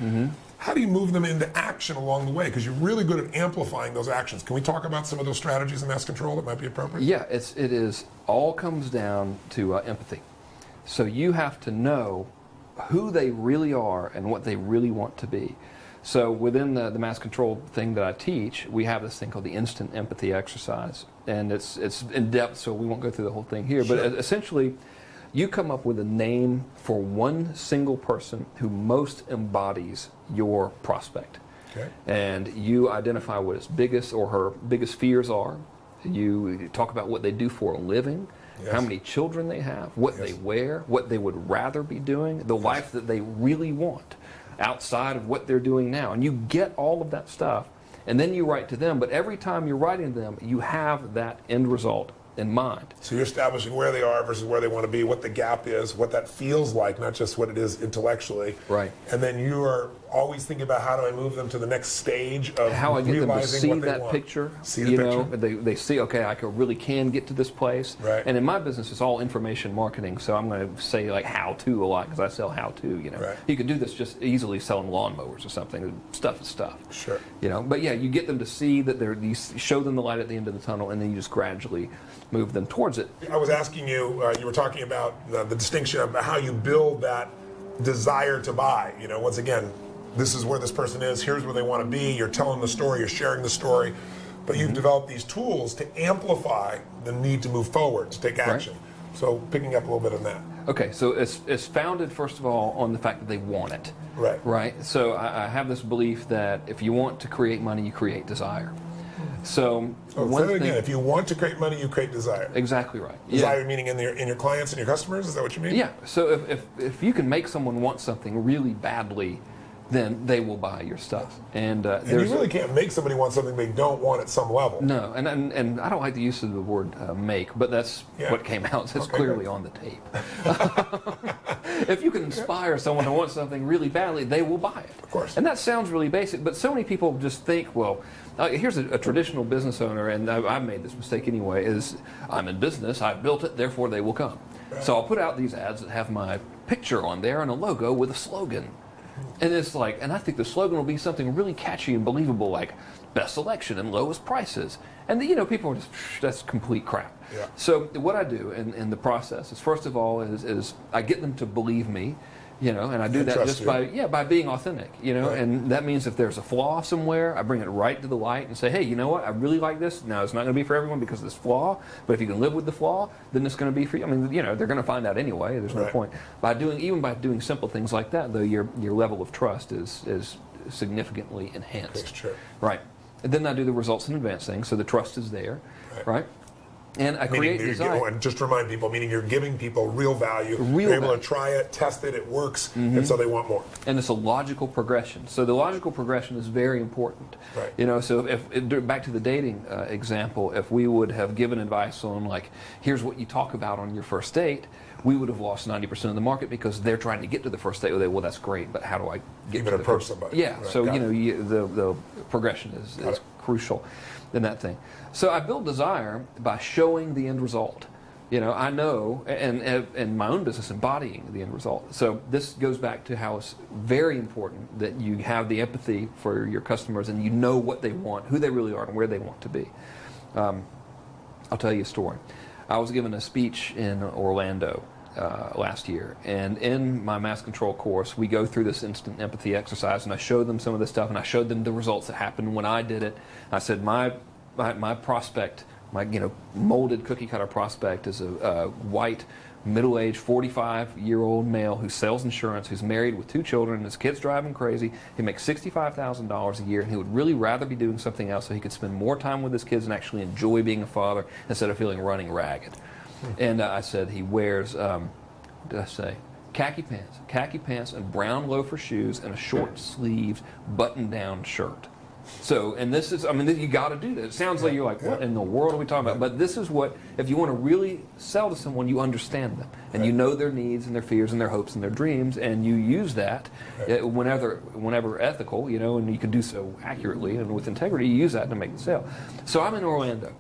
How do you move them into action along the way? Because you're really good at amplifying those actions. Can we talk about some of those strategies in mass control that might be appropriate? Yeah, it all comes down to empathy. So you have to know who they really are and what they really want to be. So within the mass control thing that I teach, we have this thing called the instant empathy exercise. And it's in depth, so we won't go through the whole thing here. But essentially, you come up with a name for one single person who most embodies your prospect. Okay. And you identify what his biggest or her biggest fears are. You talk about what they do for a living. How many children they have, what they wear, what they would rather be doing, the life that they really want outside of what they're doing now. And you get all of that stuff, and then you write to them. But every time you're writing to them, you have that end result in mind. So you're establishing where they are versus where they want to be, what the gap is, what that feels like, not just what it is intellectually. Right. And then you are always thinking about how do I move them to the next stage of how I get them to realizing see what they that want. picture. See the picture. They see, okay, I really can get to this place. Right. And in my business, it's all information marketing, so I'm going to say like how-to a lot because I sell how-to. Right. You could do this just easily selling lawnmowers or something. Stuff is stuff. Sure. But yeah, you get them to see that you show them the light at the end of the tunnel, and then you just gradually move them towards it. I was asking you, you were talking about the distinction of how you build that desire to buy. Once again, this is where this person is, here's where they want to be, you're telling the story, you're sharing the story, but you've developed these tools to amplify the need to move forward, to take action. Right. So picking up a little bit on that. Okay, so it's founded, first of all, on the fact that they want it. Right. Right? So I have this belief that if you want to create money, you create desire. So one thing, again, if you want to create money, you create desire. Exactly right. Desire meaning in your clients and your customers. Is that what you mean? Yeah. So if you can make someone want something really badly, then they will buy your stuff. And you really can't make somebody want something they don't want at some level. No, and I don't like the use of the word make, but that's what came out. It's clearly on the tape. If you can inspire someone to want something really badly, they will buy it. Of course. And that sounds really basic, but so many people just think, well, here's a traditional business owner, and I've made this mistake anyway, is I'm in business, I built it, therefore they will come. Right. So I'll put out these ads that have my picture on there and a logo with a slogan. And it's like, and I think the slogan will be something really catchy and believable, like best selection and lowest prices. And people are just, that's complete crap. Yeah. So what I do in the process is, first of all, is I get them to believe me, and I do that just by being authentic, Right. And that means if there's a flaw somewhere, I bring it right to the light and say, hey, you know what, I really like this. Now, it's not going to be for everyone because of this flaw, but if you can live with the flaw, then it's going to be for you. I mean, they're going to find out anyway. There's no point. By doing simple things like that, though, your level of trust is significantly enhanced. That's true. Right. And then I do the results in advance thing, so the trust is there, right? And I create desire. And just to remind people, meaning you're giving people real value. You're able to try it, test it, it works, and so they want more. And it's a logical progression. So the logical progression is very important. Right. So if back to the dating example, if we would have given advice on like, here's what you talk about on your first date, we would have lost 90% of the market because they're trying to get to the first date. Well, that's great, but how do I get to approach somebody? Yeah. Right. So the progression is crucial in that thing. So I build desire by showing the end result. I know, and in my own business, embodying the end result. So this goes back to how it's very important that you have the empathy for your customers and you know what they want, who they really are, and where they want to be. I'll tell you a story. I was given a speech in Orlando last year, and in my mass control course, we go through this instant empathy exercise, and I showed them some of this stuff, and I showed them the results that happened when I did it. I said, my prospect, my molded cookie cutter prospect, is a white, middle-aged, 45-year-old male who sells insurance, who's married with 2 children, his kids drive him crazy. He makes $65,000 a year, and he would really rather be doing something else so he could spend more time with his kids and actually enjoy being a father instead of feeling running ragged. And I said he wears, what did I say? Khaki pants and brown loafer shoes and a short-sleeved button-down shirt. So, and this is, you got to do that. It sounds like you're like, what in the world are we talking about? But this is what, if you want to really sell to someone, you understand them. And you know their needs and their fears and their hopes and their dreams, and you use that whenever ethical, and you can do so accurately and with integrity, you use that to make the sale. So I'm in Orlando,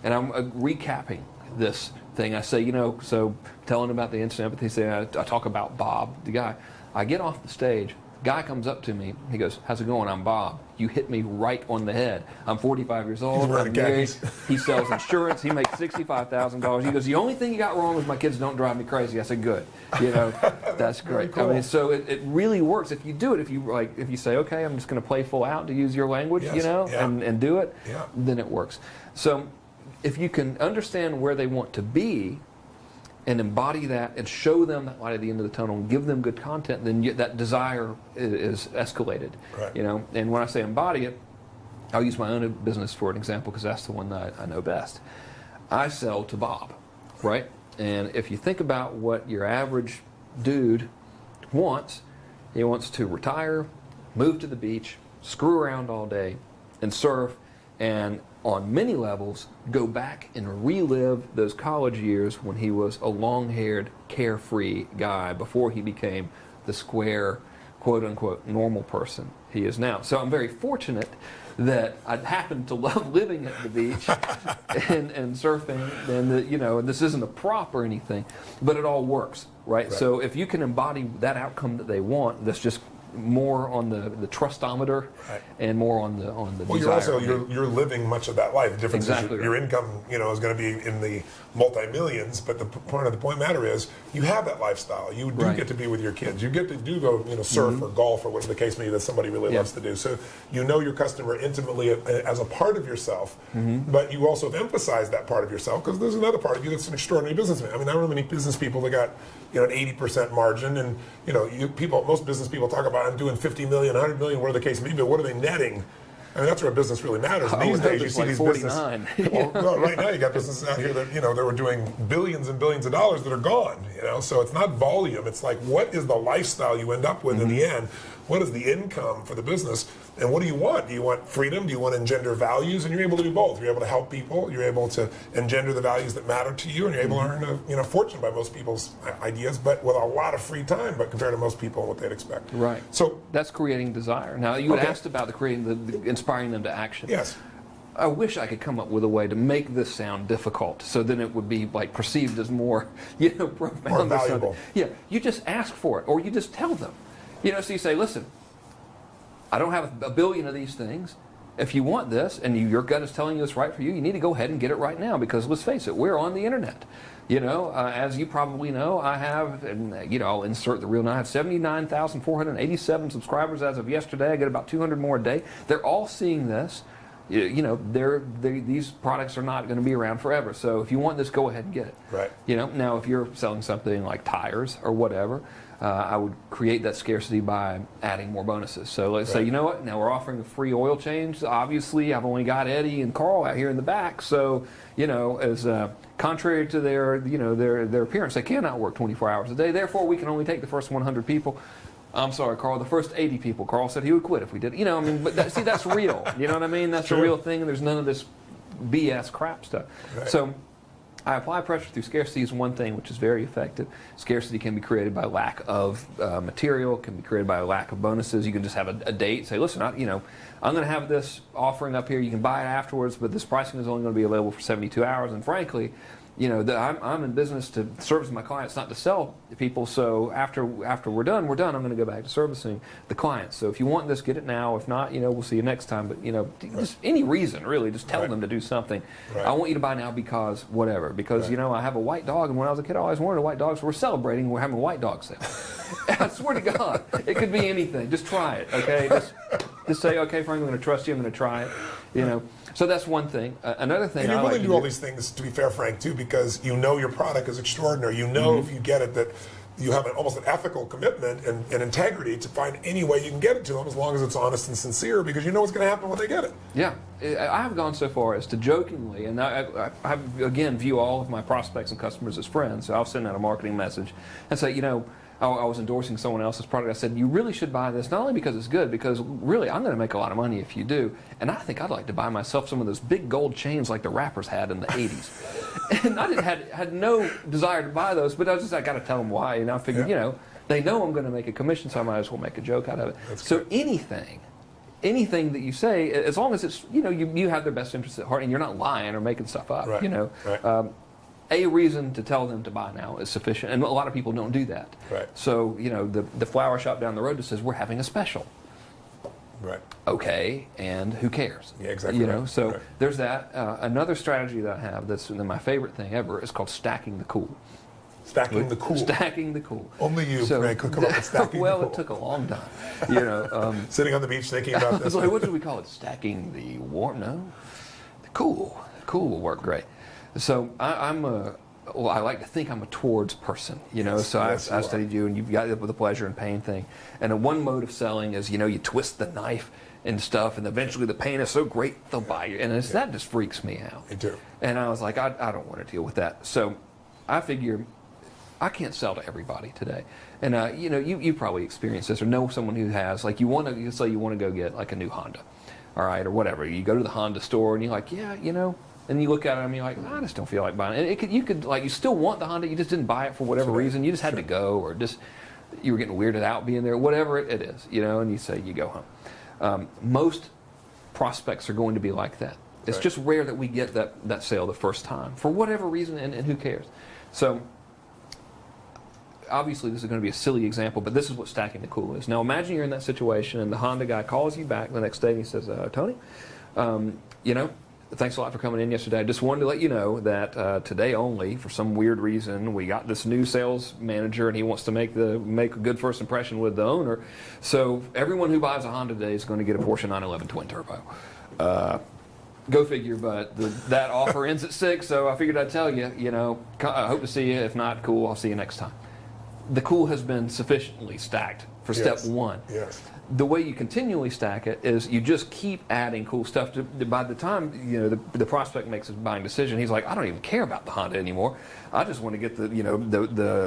and I'm recapping this thing. I say, so telling about the instant empathy thing, I talk about Bob, the guy. I get off the stage. Guy comes up to me. He goes, how's it going? I'm Bob. You hit me right on the head. I'm 45 years old. I'm married. He sells insurance. He makes $65,000. He goes, the only thing you got wrong is my kids don't drive me crazy. I said, good. That's great. Cool. So it really works if you do it. If you say, okay, I'm just going to play full out, to use your language, and do it, then it works. So if you can understand where they want to be and embody that and show them that light at the end of the tunnel and give them good content, then that desire is escalated. Right. And when I say embody it, I'll use my own business for an example because that's the one that I know best. I sell to Bob, right? And if you think about what your average dude wants, he wants to retire, move to the beach, screw around all day, and surf, and on many levels, go back and relive those college years when he was a long-haired, carefree guy before he became the square, quote-unquote normal person he is now. So I'm very fortunate that I happen to love living at the beach and surfing, and and this isn't a prop or anything, but it all works, right? So if you can embody that outcome that they want, that's just more on the trustometer and more on the well, desire. you're living much of that life. The difference is your income, is going to be in the multi-millions, but the point matter is you have that lifestyle. You do get to be with your kids. You get to go surf or golf or whatever the case may be that somebody really loves to do. So you know your customer intimately as a part of yourself, but you also have emphasized that part of yourself because there's another part of you that's an extraordinary businessman. I mean, I don't know many business people that got an 80% margin, and most business people talk about I'm doing 50 million, 100 million, whatever the case may be, but what are they netting? I mean, that's where business really matters. These days, you see these businesses. Well, right now, you got businesses out here that they were doing billions and billions of dollars that are gone. So it's not volume. It's like, what is the lifestyle you end up with in the end? What is the income for the business? And what do you want? Do you want freedom? Do you want to engender values? And you're able to do both. You're able to help people. You're able to engender the values that matter to you, and you're able to earn a fortune by most people's ideas, but with a lot of free time. But compared to most people, what they'd expect. Right. So that's creating desire. Now you had asked about the inspiring them to action. Yes. I wish I could come up with a way to make this sound difficult, so then it would be like perceived as more, profound, more valuable. Yeah. You just ask for it, or you just tell them. So you say, listen, I don't have a billion of these things. If you want this, and your gut is telling you it's right for you, you need to go ahead and get it right now, because let's face it, we're on the internet. As you probably know, I have, and I'll insert the real now, I have 79,487 subscribers as of yesterday. I get about 200 more a day. They're all seeing this. These products are not going to be around forever. So if you want this, go ahead and get it. Right. Now if you're selling something like tires or whatever, I would create that scarcity by adding more bonuses. So let's say, now we're offering a free oil change. Obviously, I've only got Eddie and Carl out here in the back. So, as contrary to their appearance, they cannot work 24 hours a day. Therefore, we can only take the first 100 people. I'm sorry, Carl, the first 80 people. Carl said he would quit if we did. But that's real. You know what I mean? That's a real thing, and there's none of this BS crap stuff. Right. So I apply pressure through scarcity is one thing, which is very effective. Scarcity can be created by lack of material, can be created by a lack of bonuses. You can just have a date, say, listen, I'm going to have this offering up here. You can buy it afterwards, but this pricing is only going to be available for 72 hours. And frankly, I'm in business to service my clients, not to sell to people. So after we're done. I'm going to go back to servicing the clients. So if you want this, get it now. If not, we'll see you next time. But just any reason, really, just tell them to do something. Right. I want you to buy now because whatever. Because I have a white dog, and when I was a kid, I always wanted a white dog. So we're celebrating. We're having a white dog sale. I swear to God, it could be anything. Just try it, okay? Just say, okay, Frank, I'm going to trust you. I'm going to try it. So that's one thing. Another thing, and you're willing to do all these things, to be fair, Frank, too, because your product is extraordinary. If you get it, that you have almost an ethical commitment and integrity to find any way you can get it to them, as long as it's honest and sincere, because you know what's going to happen when they get it. Yeah, I have gone so far as to jokingly, and I again view all of my prospects and customers as friends. So I'll send out a marketing message and say, I was endorsing someone else's product. I said, you really should buy this, not only because it's good, because really I'm going to make a lot of money if you do. And I think I'd like to buy myself some of those big gold chains like the rappers had in the 80s. And I had no desire to buy those, but I got to tell them why. And I figured, they know I'm going to make a commission, so I might as well make a joke out of it. That's so great. anything that you say, as long as it's, you have their best interests at heart and you're not lying or making stuff up, Right. A reason to tell them to buy now is sufficient, and a lot of people don't do that. Right. So, the flower shop down the road that says, we're having a special. Right. Okay, and who cares? Yeah, exactly. So there's that. Another strategy that I have that's my favorite thing ever is called stacking the cool. Stacking the cool. Stacking the cool. Only you, Frank, could come up with stacking the cool. Well, it took a long time. Sitting on the beach thinking about this. Like, what do we call it? Stacking the warm? No? The cool. The cool will work great. So I like to think I'm a towards person, so I studied you, and you've got the pleasure and pain thing. And one mode of selling is, you twist the knife and stuff, and eventually the pain is so great, they'll buy you. And that just freaks me out. Me too. And I was like, I don't want to deal with that. So I figure I can't sell to everybody today. And, you probably experienced this or know someone who has, like you want to go get like a new Honda, all right, or whatever. You go to the Honda store and you're like, and you look at it and you're like, I just don't feel like buying it. And you still want the Honda, you just didn't buy it for whatever reason. You just had to go, or just, you were getting weirded out being there, whatever it is, and you say you go home. Most prospects are going to be like that. It's just rare that we get that sale the first time for whatever reason, and who cares? So obviously this is going to be a silly example, but this is what stacking the cool is. Now imagine you're in that situation and the Honda guy calls you back the next day and he says, Tony, thanks a lot for coming in yesterday. I just wanted to let you know that today only, for some weird reason, we got this new sales manager and he wants to make a good first impression with the owner. So everyone who buys a Honda today is going to get a Porsche 911 Twin Turbo. Go figure, but that offer ends at 6, so I figured I'd tell you, I hope to see you. If not, cool, I'll see you next time. The cool has been sufficiently stacked for step one. Yes. The way you continually stack it is you just keep adding cool stuff. By the time the prospect makes his buying decision, he's like, I don't even care about the Honda anymore. I just want to get the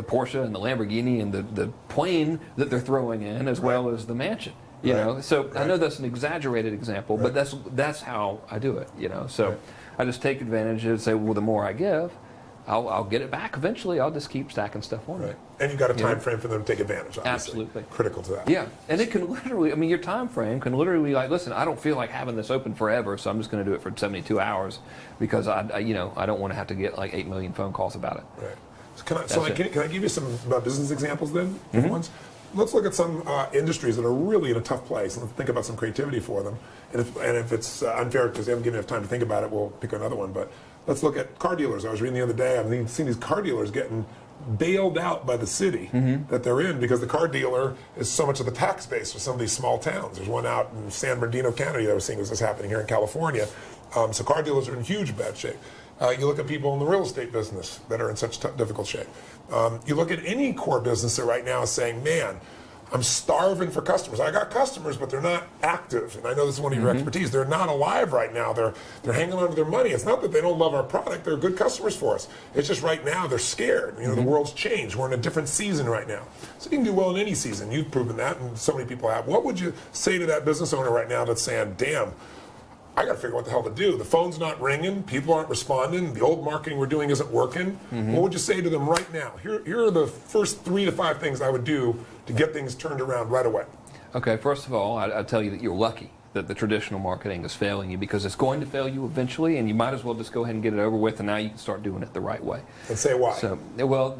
Porsche and the Lamborghini and the plane that they're throwing in, as well as the mansion. So I know that's an exaggerated example, but that's how I do it. So I just take advantage and say, well, the more I give, I'll get it back eventually. I'll just keep stacking stuff on. Right. And you've got a time frame for them to take advantage of. Absolutely. Critical to that. Yeah. And it can literally, your time frame can literally be listen, I don't feel like having this open forever, so I'm just going to do it for 72 hours because I don't want to have to get 8 million phone calls about it. Right. So can I give you some business examples then? Ones? Let's look at some industries that are really in a tough place and let's think about some creativity for them. And if it's unfair because they haven't given enough time to think about it, we'll pick another one. But let's look at car dealers. I was reading the other day, I've seen these car dealers getting bailed out by the city that they're in because the car dealer is so much of the tax base for some of these small towns. There's one out in San Bernardino County that I was seeing was happening here in California. So car dealers are in huge bad shape. You look at people in the real estate business that are in such difficult shape. You look at any core business that right now is saying, man, I'm starving for customers. I got customers, but they're not active. And I know this is one of your expertise. They're not alive right now. They're hanging on to their money. It's not that they don't love our product. They're good customers for us. It's just right now they're scared. The world's changed. We're in a different season right now. So you can do well in any season. You've proven that, and so many people have. What would you say to that business owner right now that's saying, damn, I got to figure out what the hell to do. The phone's not ringing. People aren't responding. The old marketing we're doing isn't working. What would you say to them right now? Here are the first 3 to 5 things I would do to get things turned around right away. Okay, first of all, I'd tell you that you're lucky that the traditional marketing is failing you because it's going to fail you eventually, and you might as well just go ahead and get it over with, and now you can start doing it the right way. And say why?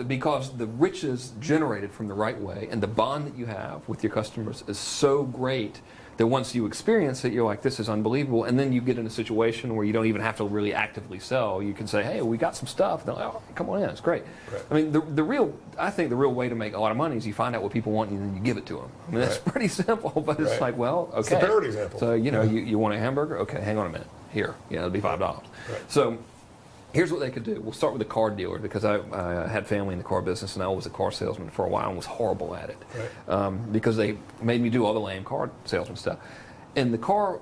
Because the riches generated from the right way and the bond that you have with your customers is so great that once you experience it, you're like, this is unbelievable. And then you get in a situation where you don't even have to really actively sell. You can say, hey, we got some stuff. And they're like, oh, come on in, it's great. Right. I mean, I think the real way to make a lot of money is you find out what people want and then you give it to them. I mean, that's pretty simple, but it's like, well, okay. It's the parrot example. So, you want a hamburger? Okay, hang on a minute. Here, it'll be $5. Right. So here's what they could do. We'll start with the car dealer because I had family in the car business and I was a car salesman for a while and was horrible at it because they made me do all the lame car salesman stuff. In the car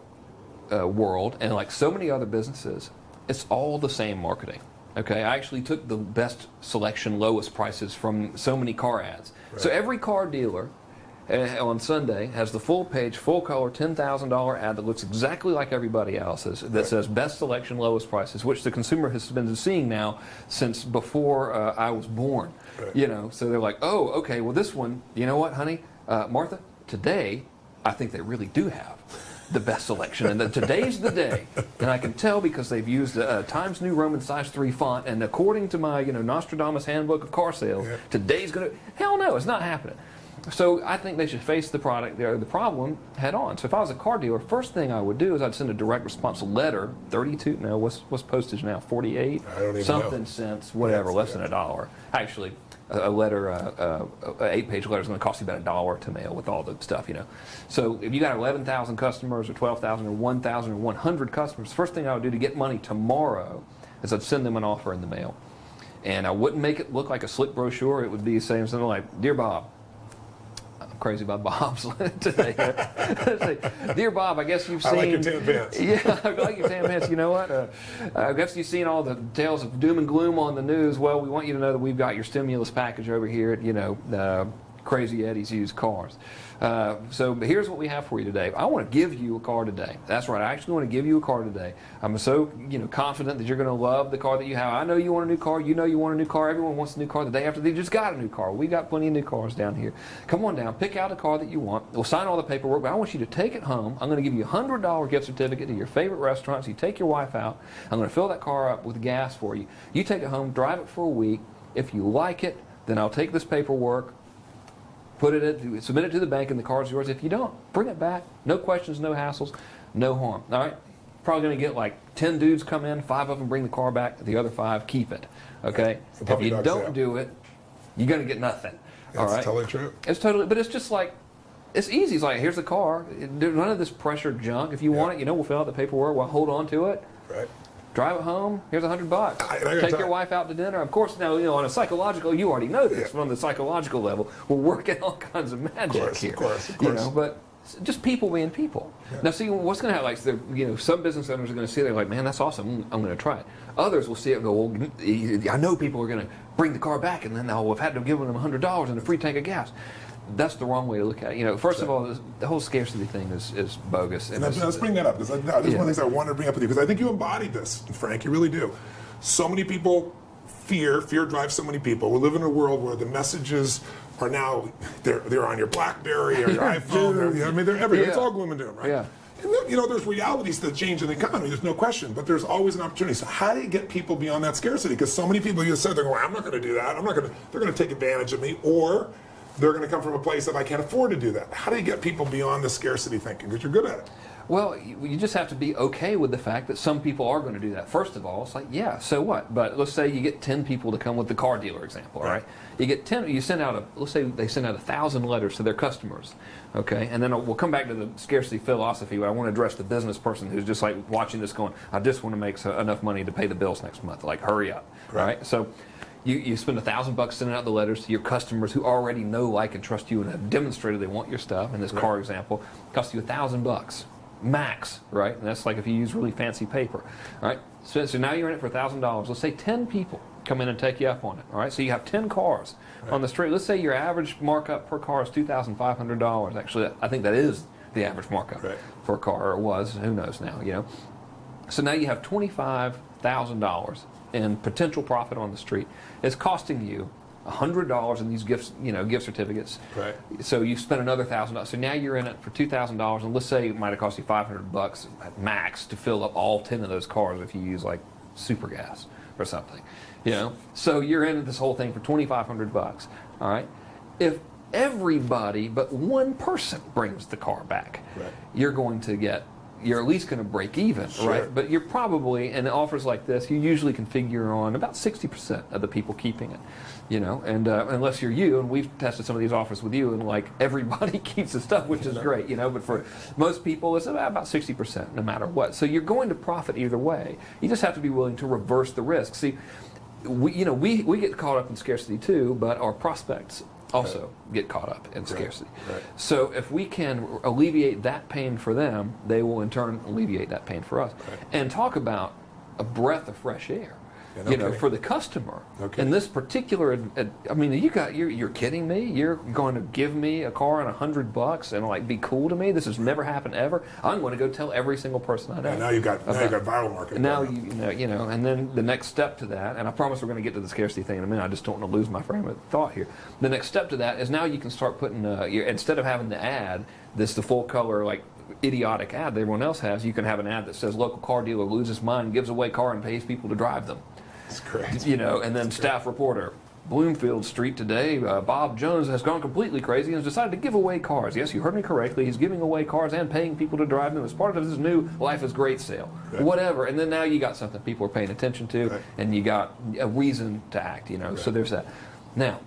world, and like so many other businesses, it's all the same marketing. Okay, I actually took the best selection, lowest prices from so many car ads. Right. So every car dealer on Sunday has the full page, full color, $10,000 ad that looks exactly like everybody else's that says best selection, lowest prices, which the consumer has been seeing now since before I was born. Right. So they're like, oh, okay, well this one, you know what, honey, Martha, today I think they really do have the best selection, and today's the day. And I can tell because they've used Times New Roman size 3 font, and according to my Nostradamus handbook of car sales, today's gonna, hell no, it's not happening. So I think they should face the problem head on. So if I was a car dealer, first thing I would do is I'd send a direct response letter, 32, no, what's postage now, 48? I don't even something know. Cents, whatever, less than $1. Actually, a letter, an 8-page letter is going to cost you about $1 to mail with all the stuff, So if you got 11,000 customers or 12,000 or 1,000 or 100 customers, the first thing I would do to get money tomorrow is I'd send them an offer in the mail. And I wouldn't make it look like a slick brochure. It would be saying something like, Dear Bob, crazy about Bob's today. Dear Bob, I guess you've seen... I like your tan pants. Yeah, I like your tan pants. You know what? I guess you've seen all the tales of doom and gloom on the news. Well, we want you to know that we've got your stimulus package over here at, Crazy Eddie's Used Cars. So here's what we have for you today. I want to give you a car today. That's right. I actually want to give you a car today. I'm so confident that you're going to love the car that you have. I know you want a new car. You know you want a new car. Everyone wants a new car the day after they just got a new car. We got plenty of new cars down here. Come on down. Pick out a car that you want. We'll sign all the paperwork, but I want you to take it home. I'm going to give you a $100 gift certificate to your favorite restaurant. So you take your wife out. I'm going to fill that car up with gas for you. You take it home, drive it for a week. If you like it, then I'll take this paperwork, submit it to the bank, and the car's yours. If you don't, bring it back. No questions, no hassles, no harm. All right? Probably going to get like 10 dudes come in, 5 of them bring the car back, the other 5 keep it. Okay? If you don't do it, you're going to get nothing. All right? That's totally true. It's totally, but it's just like, it's easy. It's like, here's the car. There's none of this pressured junk. If you want it, we'll fill out the paperwork. We'll hold on to it. Right. Drive it home. Here's $100. Take your wife out to dinner. Of course, now on a psychological, you already know this. But on the psychological level, we're working all kinds of magic here. Of course. But just people being people. Yeah. Now, see what's going to happen? Like, some business owners are going to see it. They're like, man, that's awesome. I'm going to try it. Others will see it and go, well, I know people are going to bring the car back, and then they'll have had to give them $100 and a free tank of gas. That's the wrong way to look at it. First of all, the whole scarcity thing is bogus. And let's bring that up, because this is one of the things I wanted to bring up with you, because I think you embodied this, Frank. You really do. So many people fear drives so many people. We live in a world where the messages are now, they're on your BlackBerry or your iPhone. They're everywhere. Yeah. It's all gloom and doom, right? Yeah. And there's realities that change in the economy. There's no question, but there's always an opportunity. So how do you get people beyond that scarcity? Because so many people, you said, they're going, I'm not going to do that. They're going to take advantage of me, or they're going to come from a place that I can't afford to do that. How do you get people beyond the scarcity thinking? Because you're good at it. Well, you just have to be okay with the fact that some people are going to do that. First of all, it's like, yeah, so what? But let's say you get 10 people to come with the car dealer example, right? You get 10, you send out let's say they send out 1,000 letters to their customers, okay? And then we'll come back to the scarcity philosophy, but I want to address the business person who's just like watching this going, I just want to make enough money to pay the bills next month. Like, hurry up, right? So you spend $1,000 sending out the letters to your customers who already know, like, and trust you and have demonstrated they want your stuff. In this car example, it costs you $1,000 max, right? And that's like if you use really fancy paper, all right? So now you're in it for $1,000. Let's say 10 people come in and take you up on it, all right? So you have 10 cars on the street. Let's say your average markup per car is $2,500. Actually, I think that is the average markup for a car, or it was. Who knows now, So now you have $25,000 in potential profit on the street. It's costing you $100 in these gift certificates. Right. So you spent another $1,000. So now you're in it for $2,000, and let's say it might have cost you $500 at max to fill up all 10 of those cars if you use like super gas or something. So you're in this whole thing for $2,500. All right. If everybody but one person brings the car back, you're at least going to break even, right? But you're probably, in offers like this, you usually can figure on about 60% of the people keeping it, and unless you're you, and we've tested some of these offers with you, and like everybody keeps the stuff, which is great, but for most people, it's about 60% no matter what. So you're going to profit either way. You just have to be willing to reverse the risk. See, we get caught up in scarcity too, but our prospects also get caught up in scarcity. So if we can alleviate that pain for them, they will in turn alleviate that pain for us. And talk about a breath of fresh air. For the customer. In this particular, you're kidding me? You're going to give me a car and $100 and like be cool to me? This has never happened ever. I'm going to go tell every single person I know. And now you got viral marketing. Now and then the next step to that, and I promise we're going to get to the scarcity thing in a minute. I just don't want to lose my frame of thought here. The next step to that is now you can start putting instead of having the ad, the full color like idiotic ad that everyone else has, you can have an ad that says local car dealer loses mind, gives away car, and pays people to drive them. That's correct. And then staff reporter, Bloomfield Street today, Bob Jones has gone completely crazy and has decided to give away cars. Yes, you heard me correctly. He's giving away cars and paying people to drive them as part of his new Life is Great sale. Whatever. And then now you got something people are paying attention to, and you got a reason to act, So there's that. Now,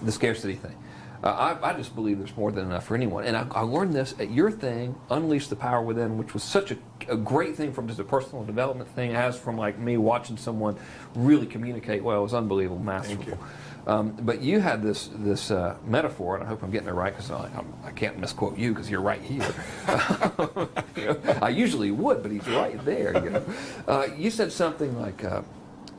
the scarcity thing. I just believe there's more than enough for anyone. And I learned this at your thing, Unleash the Power Within, which was such a great thing from just a personal development thing, as from like me watching someone really communicate well. It was unbelievable, masterful. But you had this metaphor, and I hope I'm getting it right, because I can't misquote you because you're right here. I usually would, but he's right there. You said something like,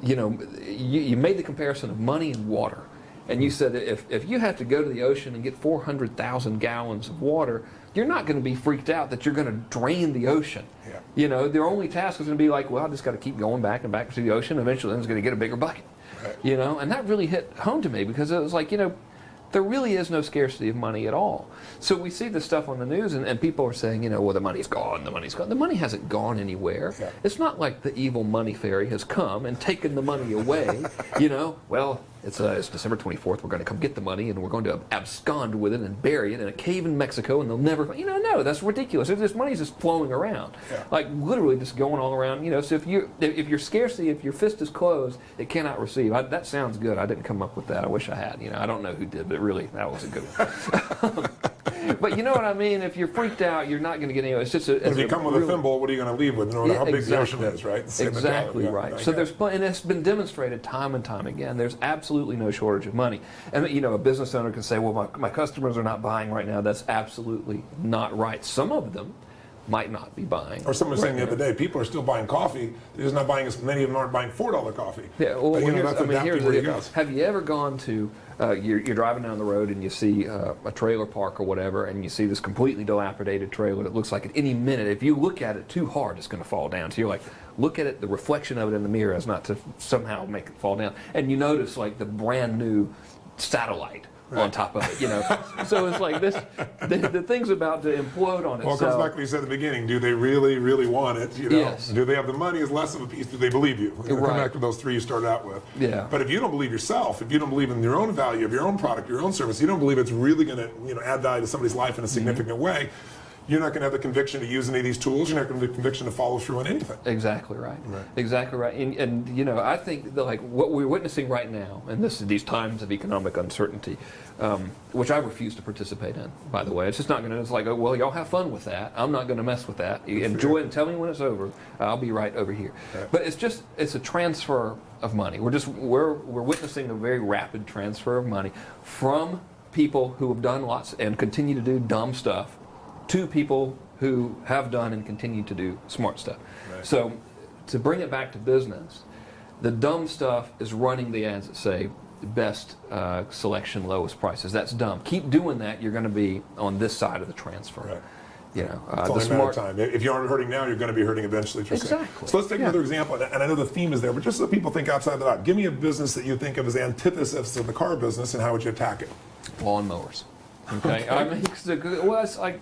you made the comparison of money and water. And you said that if you have to go to the ocean and get 400,000 gallons of water, you're not going to be freaked out that you're going to drain the ocean. Yeah. You know, their only task is going to be like, well, I just got to keep going back and back to the ocean. Eventually, I'm going to get a bigger bucket. Right. You know, and that really hit home to me because it was like, you know, there really is no scarcity of money at all. So we see this stuff on the news, and people are saying, you know, well, the money's gone, the money's gone. The money hasn't gone anywhere. Yeah. It's not like the evil money fairy has come and taken the money away. You know, well, it's December 24th. We're going to come get the money, and we're going to abscond with it and bury it in a cave in Mexico, and they'll never, you know, no, that's ridiculous. This money's just flowing around, Yeah. like literally just going all around. You know, so if your scarcity, if your fist is closed, it cannot receive. That sounds good. I didn't come up with that. I wish I had. You know, I don't know who did, but really, that was a good one. But you know what I mean? If you're freaked out, you're not going to get anywhere. It's just If you come with a thimble, what are you going to leave with? No matter how big the ocean is, right? Exactly right. Yeah, so there's and it's been demonstrated time and time again. There's absolutely no shortage of money. And you know, a business owner can say, well, my customers are not buying right now. That's absolutely not right. Some of them might not be buying. Or someone was saying the other day, people are still buying coffee. They're just not buying as many of them aren't buying $4 coffee. Yeah, well, but, here's where the you deal. go. Have you ever gone to, you're driving down the road and you see a trailer park or whatever, and you see this completely dilapidated trailer that looks like at any minute, if you look at it too hard, it's going to fall down. So you're like, look at it, the reflection of it in the mirror as not to somehow make it fall down. And you notice like the brand new satellite. Right. On top of it, you know. So it's like this, the thing's about to implode on itself. Well, it comes back to what you said at the beginning. Do they really, really want it? You know? Yes. Do they have the money is less of a piece? Do they believe you? Come Right. back to those three you started out with. Yeah. But if you don't believe yourself, if you don't believe in your own value of your own product, your own service, you don't believe it's really going to, you know, add value to somebody's life in a significant way, you're not going to have the conviction to use any of these tools. You're not going to have the conviction to follow through on anything. Exactly right. Exactly right. And you know, I think that like what we're witnessing right now, and these times of economic uncertainty, which I refuse to participate in, by the way. It's just not going to. It's like, oh, well, y'all have fun with that. I'm not going to mess with that. You enjoy it and tell me when it's over. I'll be right over here. Right. But it's a transfer of money. We're witnessing a very rapid transfer of money from people who have done lots and continue to do dumb stuff to people who have done and continue to do smart stuff. Right. So to bring it back to business, the dumb stuff is running the ads that say best selection, lowest prices. That's dumb. Keep doing that. You're going to be on this side of the transfer. Right. You know, It's only a matter of time. If you aren't hurting now, you're going to be hurting eventually. Exactly. So let's take another example, and I know the theme is there, but just so people think outside the box, give me a business that you think of as the antithesis of the car business, and how would you attack it? Lawnmowers. Okay. I mean, well, it's like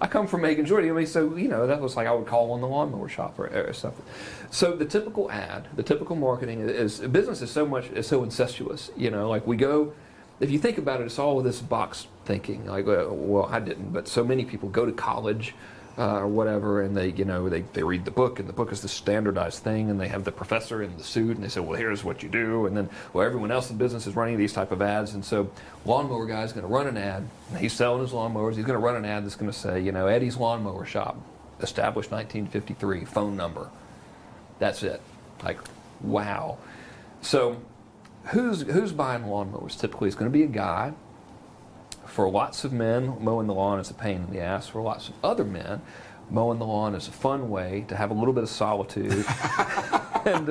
I come from Macon, Georgia. I mean, so you know that was like I would call on the lawnmower shop or something. So the typical ad, the typical marketing is business is so incestuous. You know, like we go. If you think about it, it's all this box thinking. Like, well, I didn't, but so many people go to college or whatever, and they read the book, and the book is the standardized thing, and they have the professor in the suit, and they say, well, here's what you do, and then, well, everyone else in business is running these type of ads, and so lawnmower guy's going to run an ad, and he's selling his lawnmowers, he's going to run an ad that's going to say, you know, Eddie's Lawnmower Shop, established 1953, phone number. That's it. Like, wow. So who's buying lawnmowers? Typically, it's going to be a guy. For lots of men, mowing the lawn is a pain in the ass. For lots of other men, mowing the lawn is a fun way to have a little bit of solitude. And,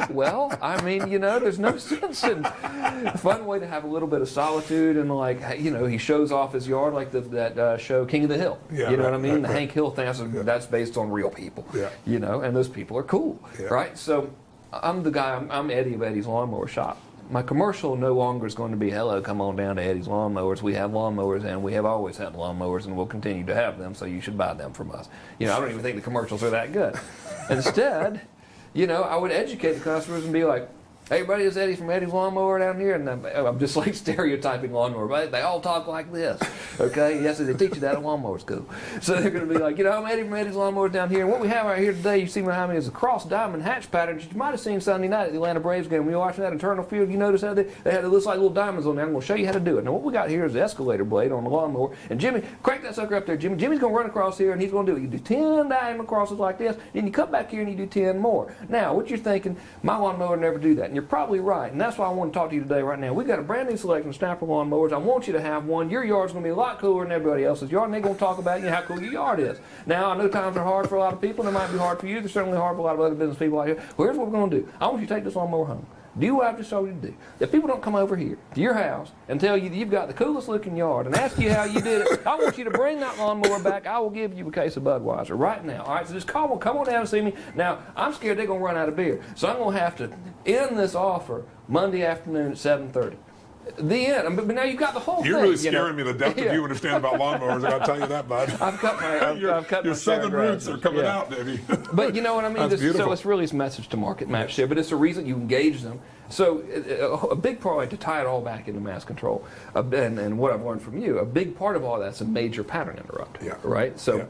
well, I mean, you know, there's no sense in a fun way to have a little bit of solitude and, like, you know, he shows off his yard like that show King of the Hill. Yeah, you know right, what I mean? right, The right. Hank Hill thing, that's based on real people. Yeah. You know, and those people are cool, Yeah. right? So I'm the guy, I'm Eddie of Eddie's Lawnmower Shop. My commercial no longer is going to be, hello, come on down to Eddie's Lawnmowers. We have lawnmowers, and we have always had lawnmowers, and we'll continue to have them, so you should buy them from us. You know, I don't even think the commercials are that good. Instead, you know, I would educate the customers and be like, hey, buddy, it's Eddie from Eddie's Lawnmower down here, and I'm just like stereotyping lawnmower, but they all talk like this, okay? Yes, they teach you that at lawnmower school. So they're going to be like, you know, I'm Eddie from Eddie's Lawnmowers down here, and what we have right here today, you see behind me, is a cross diamond hatch pattern that you might have seen Sunday night at the Atlanta Braves game. When you were watching that internal field, you notice how they had it looks like little diamonds on there. I'm going to show you how to do it. Now, what we got here is the escalator blade on the lawnmower, and Jimmy, crank that sucker up there, Jimmy. Jimmy's going to run across here, and he's going to do it. You do 10 diamond crosses like this, then you come back here and you do 10 more. Now, what you're thinking, my lawnmower would never do that, and you're probably right. And that's why I want to talk to you today right now. We've got a brand new selection of snapper lawnmowers. I want you to have one. Your yard's going to be a lot cooler than everybody else's yard, and they're going to talk about, you know, how cool your yard is. Now, I know times are hard for a lot of people, and they might be hard for you. They're certainly hard for a lot of other business people out here. Well, here's what we're going to do. I want you to take this lawnmower home. Do what I've just told you to do. If people don't come over here to your house and tell you that you've got the coolest looking yard and ask you how you did it, I want you to bring that lawnmower back. I will give you a case of Budweiser right now. All right, so just come on down and see me. Now, I'm scared they're going to run out of beer. So I'm going to have to end this offer Monday afternoon at 7:30. The end. But now you've got the whole thing. You're really scaring me. The depth of you understand about lawnmowers. I got to tell you that, bud. I've cut your my southern roots are coming out, baby. But you know what I mean? So it's really a message to market match there, but it's a reason you engage them. So a big part, to tie it all back into mass control, and what I've learned from you, a big part of all that's a major pattern interrupt. Yeah. Right? So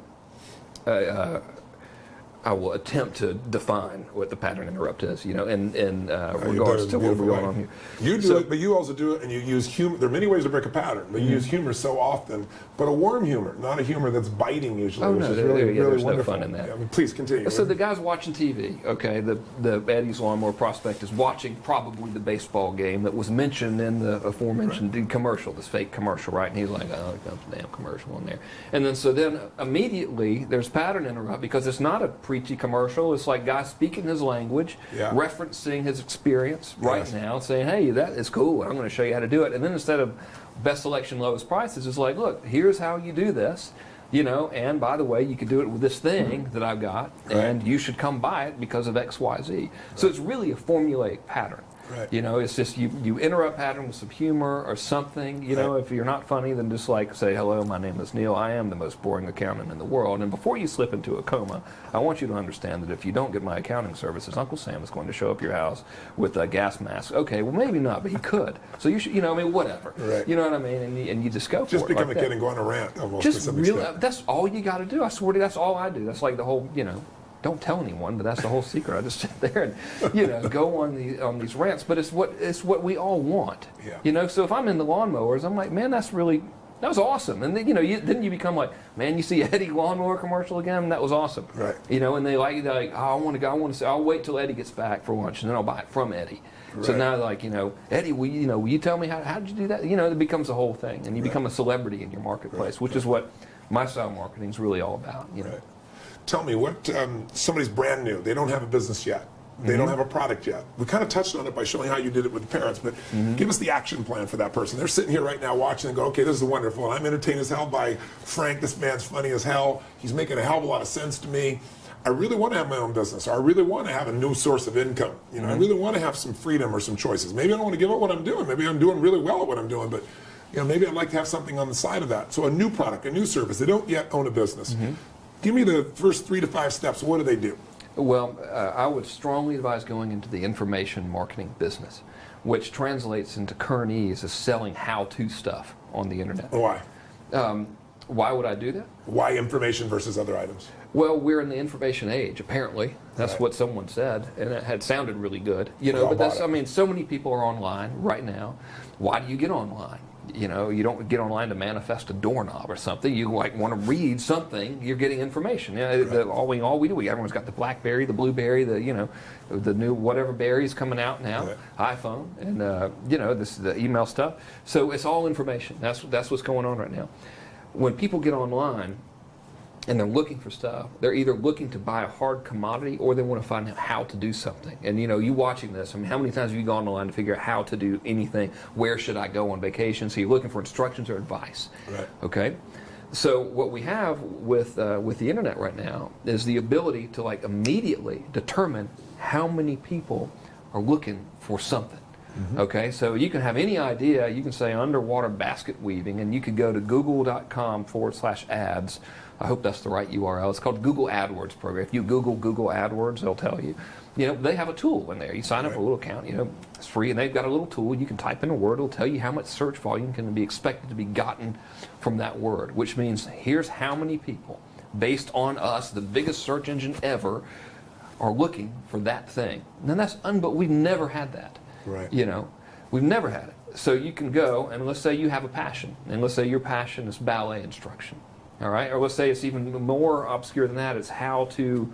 I will attempt to define what the pattern interrupt is, in regards to what we're going on here. You do it, but you also do it, and you use humor. There are many ways to break a pattern, but you use humor so often, but a warm humor, not a humor that's biting usually, which is really there's wonderful. No fun in that. Yeah, I mean, please continue. So the guy's watching TV, okay? The Eddie's Lawnmower Prospect is watching probably the baseball game that was mentioned in the aforementioned commercial, this fake commercial, right? And he's like, oh, there's a damn commercial in there. And then immediately there's pattern interrupt because it's not a preachy commercial. It's like guys speaking his language, referencing his experience right now, saying, hey, that is cool. I'm going to show you how to do it. And then instead of best selection, lowest prices, it's like, look, here's how you do this. And by the way, you could do it with this thing that I've got, and you should come buy it because of X, Y, Z. So it's really a formulaic pattern. Right. It's just you interrupt pattern with some humor or something. If you're not funny, then just like say, hello, my name is Neil. I am the most boring accountant in the world. And before you slip into a coma, I want you to understand that if you don't get my accounting services, Uncle Sam is going to show up your house with a gas mask. Okay, well, maybe not, but he could. So you should, whatever. Right. You know what I mean? And you just go for just it. Become like a kid that. and go on a rant almost. Just to some really, extent. that's all you got to do. I swear to you, that's all I do. That's like the whole, don't tell anyone, but that's the whole secret. I just sit there and go on these rants. But it's what we all want. Yeah. So if I'm in the lawnmowers, I'm like, man, that was awesome. And then then you become like, man, you see Eddie lawnmower commercial again, that was awesome. Right. And they're like, oh, I want to go. I want to say, I'll wait till Eddie gets back for lunch, and then I'll buy it from Eddie. Right. So now, like, Eddie, will you tell me how did you do that? It becomes a whole thing, and you become a celebrity in your marketplace, which is what my style marketing is really all about. Right. Tell me, what somebody's brand new, they don't have a business yet, they don't have a product yet. We kind of touched on it by showing how you did it with the parents, but give us the action plan for that person. They're sitting here right now watching and go, okay, this is wonderful, and I'm entertained as hell by Frank, this man's funny as hell, he's making a hell of a lot of sense to me. I really want to have my own business, or I really want to have a new source of income. I really want to have some freedom or some choices. Maybe I don't want to give up what I'm doing, maybe I'm doing really well at what I'm doing, but maybe I'd like to have something on the side of that. So a new product, a new service, they don't yet own a business. Give me the first 3 to 5 steps. What do they do? Well, I would strongly advise going into the information marketing business, which translates into Kernese as selling how-to stuff on the internet. Why? Why would I do that? Why information versus other items? Well, we're in the information age, apparently. That's what someone said, and it had sounded really good. But so many people are online right now. Why do you get online? You don't get online to manifest a doorknob or something. You want to read something. You're getting information. All we do. Everyone's got the BlackBerry, the BlueBerry, the new whatever berries coming out now, iPhone, and the email stuff. So it's all information. That's what's going on right now. When people get online and they're looking for stuff, they're either looking to buy a hard commodity or they want to find out how to do something. And you watching this, how many times have you gone online to figure out how to do anything? Where should I go on vacation? So you're looking for instructions or advice. Right. Okay? So what we have with the internet right now is the ability to immediately determine how many people are looking for something. Okay, so you can have any idea. You can say underwater basket weaving, and you could go to google.com/ads. I hope that's the right URL. It's called Google AdWords program. If you Google AdWords, they'll tell you. They have a tool in there. You sign up for a little account. It's free, and they've got a little tool. You can type in a word. It'll tell you how much search volume can be expected to be gotten from that word, which means here's how many people, based on us, the biggest search engine ever, are looking for that thing. And that's but we've never had that. Right. We've never had it. So you can go, and let's say you have a passion, and let's say your passion is ballet instruction, all right? Or let's say it's even more obscure than that. It's how to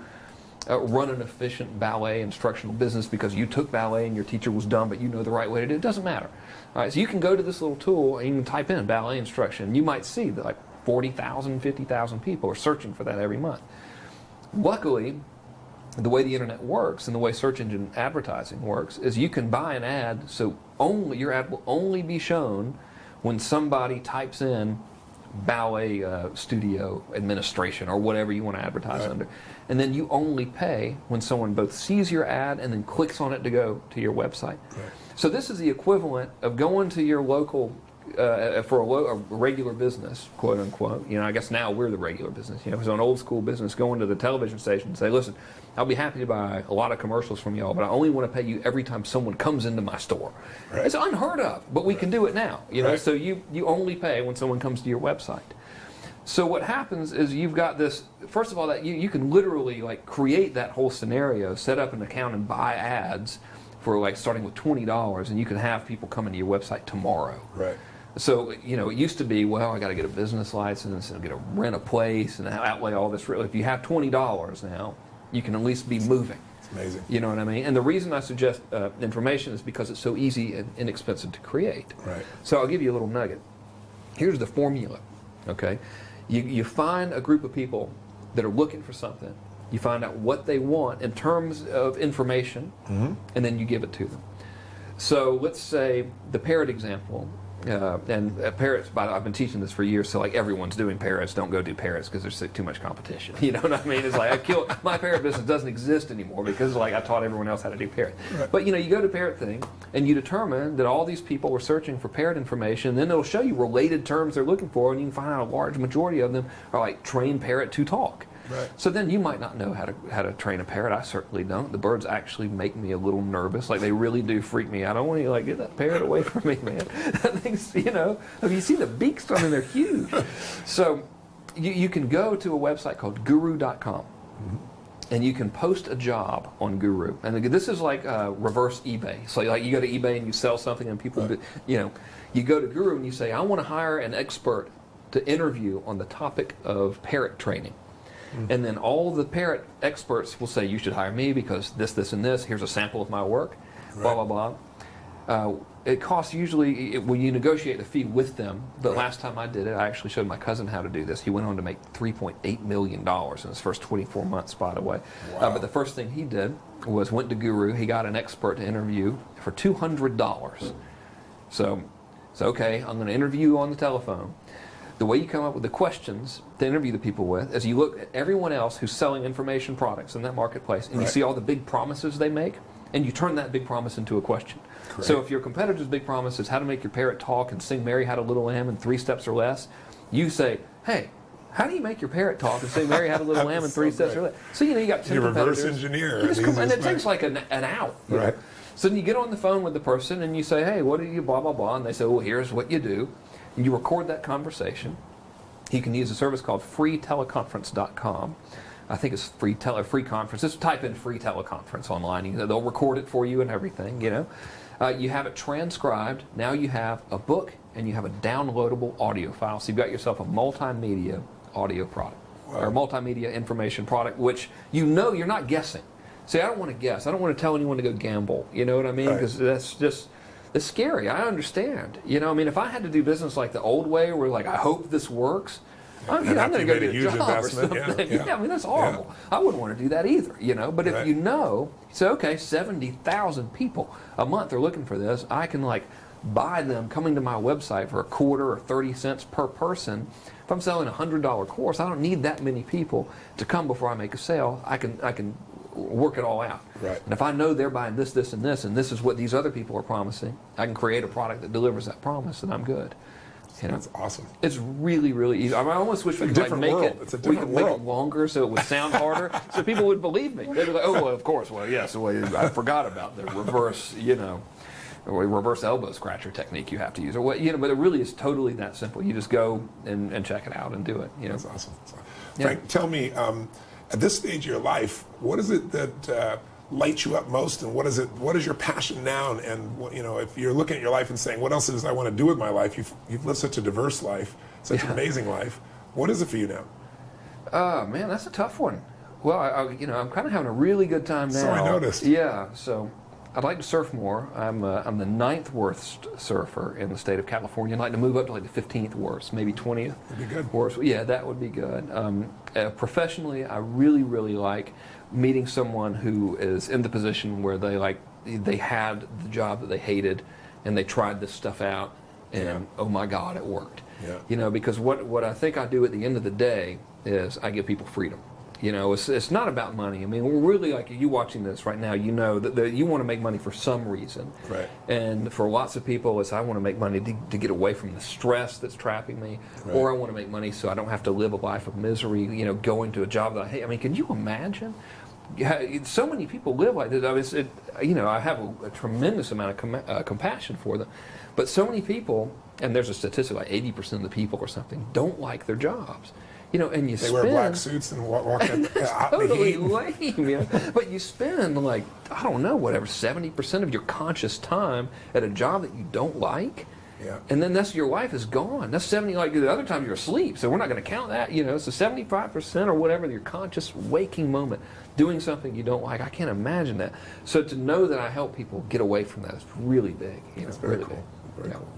run an efficient ballet instructional business because you took ballet and your teacher was dumb, but you know the right way to do it. It doesn't matter. All right, so you can go to this little tool and you can type in ballet instruction. You might see that 40,000, 50,000 people are searching for that every month. Luckily, the way the internet works and the way search engine advertising works is you can buy an ad, so your ad will only be shown when somebody types in ballet studio administration or whatever you want to advertise under. And then you only pay when someone both sees your ad and then clicks on it to go to your website. So this is the equivalent of going to your local for a regular business, quote unquote. I guess now we're the regular business. It was an old school business, going to the television station and say, listen, I'll be happy to buy a lot of commercials from y'all, but I only want to pay you every time someone comes into my store. It's unheard of, but we can do it now. So you only pay when someone comes to your website. So what happens is you've got this, first of all, that you can literally create that whole scenario, set up an account and buy ads for starting with $20, and you can have people come into your website tomorrow. So, it used to be, well, I got to get a business license and rent a place and outlay all this. If you have $20 now, you can at least be moving. It's amazing. You know what I mean? And the reason I suggest information is because it's so easy and inexpensive to create. So I'll give you a little nugget. Here's the formula, okay? You find a group of people that are looking for something. You find out what they want in terms of information, and then you give it to them. So let's say the parrot example. And parrots, I've been teaching this for years, so everyone's doing parrots. Don't go do parrots because there's too much competition. You know what I mean? It's my parrot business doesn't exist anymore because I taught everyone else how to do parrot. But you go to parrot thing and you determine that all these people were searching for parrot information. Then it'll show you related terms they're looking for, and you can find out a large majority of them are train parrot to talk. So then you might not know how to train a parrot. I certainly don't. The birds actually make me a little nervous. They really do freak me out. I don't want you get that parrot away from me, man. That thing's, if you see the beaks on them, they're huge. So you can go to a website called guru.com. And you can post a job on Guru. And this is reverse eBay. So you go to eBay and you sell something and people, you go to Guru and you say, I want to hire an expert to interview on the topic of parrot training. And then all the parrot experts will say, you should hire me because this, this, and this. Here's a sample of my work, blah, blah, blah. It costs usually, when you negotiate the fee with them, the last time I did it, I actually showed my cousin how to do this. He went on to make $3.8 million in his first 24 months, by the way. But the first thing he did was went to Guru. He got an expert to interview for $200. So okay, I'm going to interview you on the telephone. The way you come up with the questions to interview the people with is you look at everyone else who's selling information products in that marketplace, and you see all the big promises they make, and you turn that big promise into a question. So if your competitor's big promise is how to make your parrot talk and sing Mary Had a Little Lamb in 3 steps or less, you say, hey, how do you make your parrot talk and sing Mary Had a Little Lamb in 3 steps or less? So you got 10 competitors. Reverse engineer. And it takes an hour. So then you get on the phone with the person and you say, hey, what do you blah, blah, blah, and they say, well, here's what you do. And you record that conversation. You can use a service called freeteleconference.com. I think it's free conference. Just type in free teleconference online. They'll record it for you and everything, You have it transcribed. Now you have a book and you have a downloadable audio file. So you've got yourself a multimedia audio product or multimedia information product, which you're not guessing. See, I don't want to guess. I don't want to tell anyone to go gamble. You know what I mean? Because it's scary. I understand. If I had to do business like the old way, where I hope this works, I'm going to go get a job or something. That's horrible. I wouldn't want to do that either. But if say, okay, 70,000 people a month are looking for this, I can buy them coming to my website for a quarter or 30 cents per person. If I'm selling a $100 course, I don't need that many people to come before I make a sale. I can work it all out. And if I know they're buying this, this, and this is what these other people are promising, I can create a product that delivers that promise, and I'm good. That's awesome. It's really, really easy. I almost wish we could make it longer so it would sound harder, so people would believe me. They'd be like, oh, well, of course. Well, yes. Well, I forgot about the reverse, reverse elbow scratcher technique you have to use, or what, but it really is totally that simple. You just go and check it out and do it. That's awesome. Frank, tell me. At this stage of your life, what is it that lights you up most, and what is your passion now? And if you're looking at your life and saying, what else is I want to do with my life? You've lived such a diverse life, such an amazing life. What is it for you now? Man, that's a tough one. Well, I'm kind of having a really good time now. So I noticed. Yeah. So I'd like to surf more. I'm the 9th worst surfer in the state of California. I'd like to move up to like the 15th worst, maybe 20th. That'd be good. Worst. Yeah, that would be good. Professionally, I really, really like meeting someone who is in the position where they had the job that they hated, and they tried this stuff out, and oh my God, it worked. Yeah. You know, because what I think I do at the end of the day is I give people freedom. You know, it's not about money. I mean, we're really, like, you watching this right now, you know that you want to make money for some reason. Right. And for lots of people, it's I want to make money to get away from the stress that's trapping me, or I want to make money so I don't have to live a life of misery, you know, going to a job that I hate. I mean, can you imagine? Yeah, so many people live like this. I mean, you know, I have a tremendous amount of compassion for them. But so many people, and there's a statistic like 80% of the people or something, don't like their jobs. You know, and they wear black suits and walk out totally the heat. lame, you know? But you spend, like, I don't know, whatever, 70% of your conscious time at a job that you don't like. Yeah. And then your life is gone. That's 70, like the other time you're asleep, so we're not going to count that, you know. So 75% or whatever, your conscious waking moment, doing something you don't like, I can't imagine that. So to know that I help people get away from that is really big. You know, That's very really cool. big. Very cool.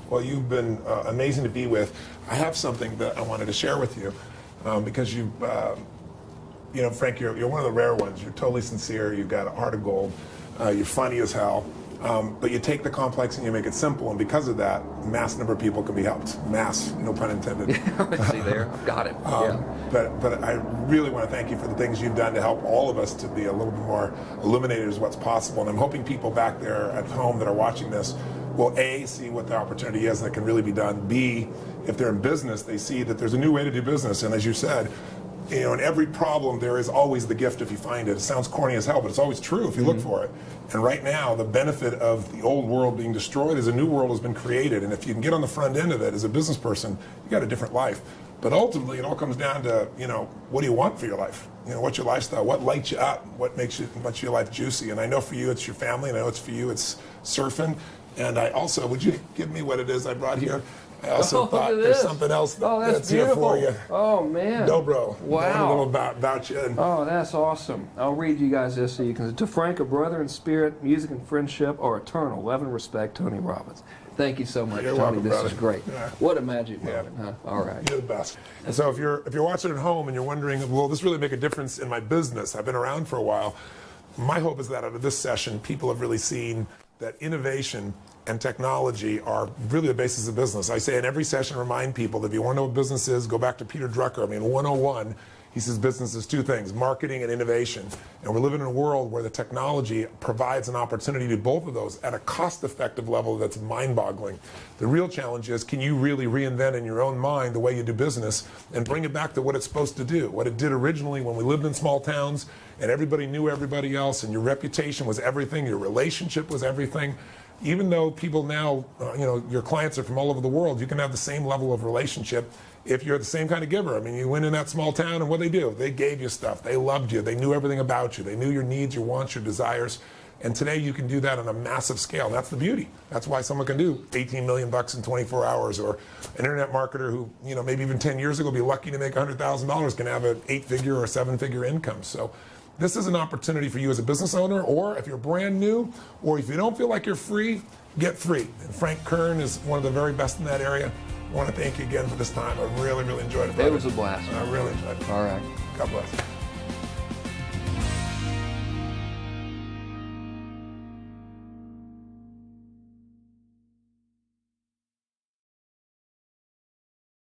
Well, you've been amazing to be with. I have something that I wanted to share with you because you know, Frank, you're one of the rare ones. You're totally sincere. You've got a heart of gold. You're funny as hell. But you take the complex and you make it simple, and because of that, mass number of people can be helped. Mass, no pun intended. See there, I've got it. But I really want to thank you for the things you've done to help all of us to be a little bit more illuminated as what's possible. And I'm hoping people back there at home that are watching this will A, see what the opportunity is that can really be done. B, if they're in business, they see that there's a new way to do business. And as you said, you know, in every problem there is always the gift if you find it. It sounds corny as hell, but it's always true if you look for it. And right now, the benefit of the old world being destroyed is a new world has been created. And if you can get on the front end of it as a business person, you got a different life. But ultimately, it all comes down to, you know, what do you want for your life? You know, what's your lifestyle? What lights you up? What makes your life juicy? And I know for you, it's your family. And I know it's for you, it's surfing. And I also, would you give me what it is I brought here? I also thought there's something else that's here for you. Oh, man. Dobro. Wow. A little about you. Oh, that's awesome. I'll read you guys this so you can. To Frank, a brother in spirit, music and friendship are eternal. Love and respect, Tony Robbins. Thank you so much, You're Tony. welcome, This brother. is great. Yeah. What a magic moment, huh? All right. You're the best. And so if you're watching at home and you're wondering, will this really make a difference in my business? I've been around for a while. My hope is that out of this session, people have really seen that innovation and technology are really the basis of business. I say in every session, remind people that if you want to know what business is, go back to Peter Drucker. I mean, 101, he says business is two things, marketing and innovation. And we're living in a world where the technology provides an opportunity to do both of those at a cost-effective level that's mind-boggling. The real challenge is, can you really reinvent in your own mind the way you do business and bring it back to what it's supposed to do, what it did originally when we lived in small towns and everybody knew everybody else and your reputation was everything, your relationship was everything. Even though people now, you know, your clients are from all over the world, you can have the same level of relationship if you're the same kind of giver. I mean, you went in that small town and what they do? They gave you stuff. They loved you. They knew everything about you. They knew your needs, your wants, your desires. And today you can do that on a massive scale. That's the beauty. That's why someone can do 18 million bucks in 24 hours, or an internet marketer who, you know, maybe even 10 years ago be lucky to make $100,000 can have an 8-figure or 7-figure income. So this is an opportunity for you as a business owner, or if you're brand new, or if you don't feel like you're free, get free. And Frank Kern is one of the very best in that area. I want to thank you again for this time. I really, really enjoyed it, brother. It was a blast. I really enjoyed it. All right. God bless.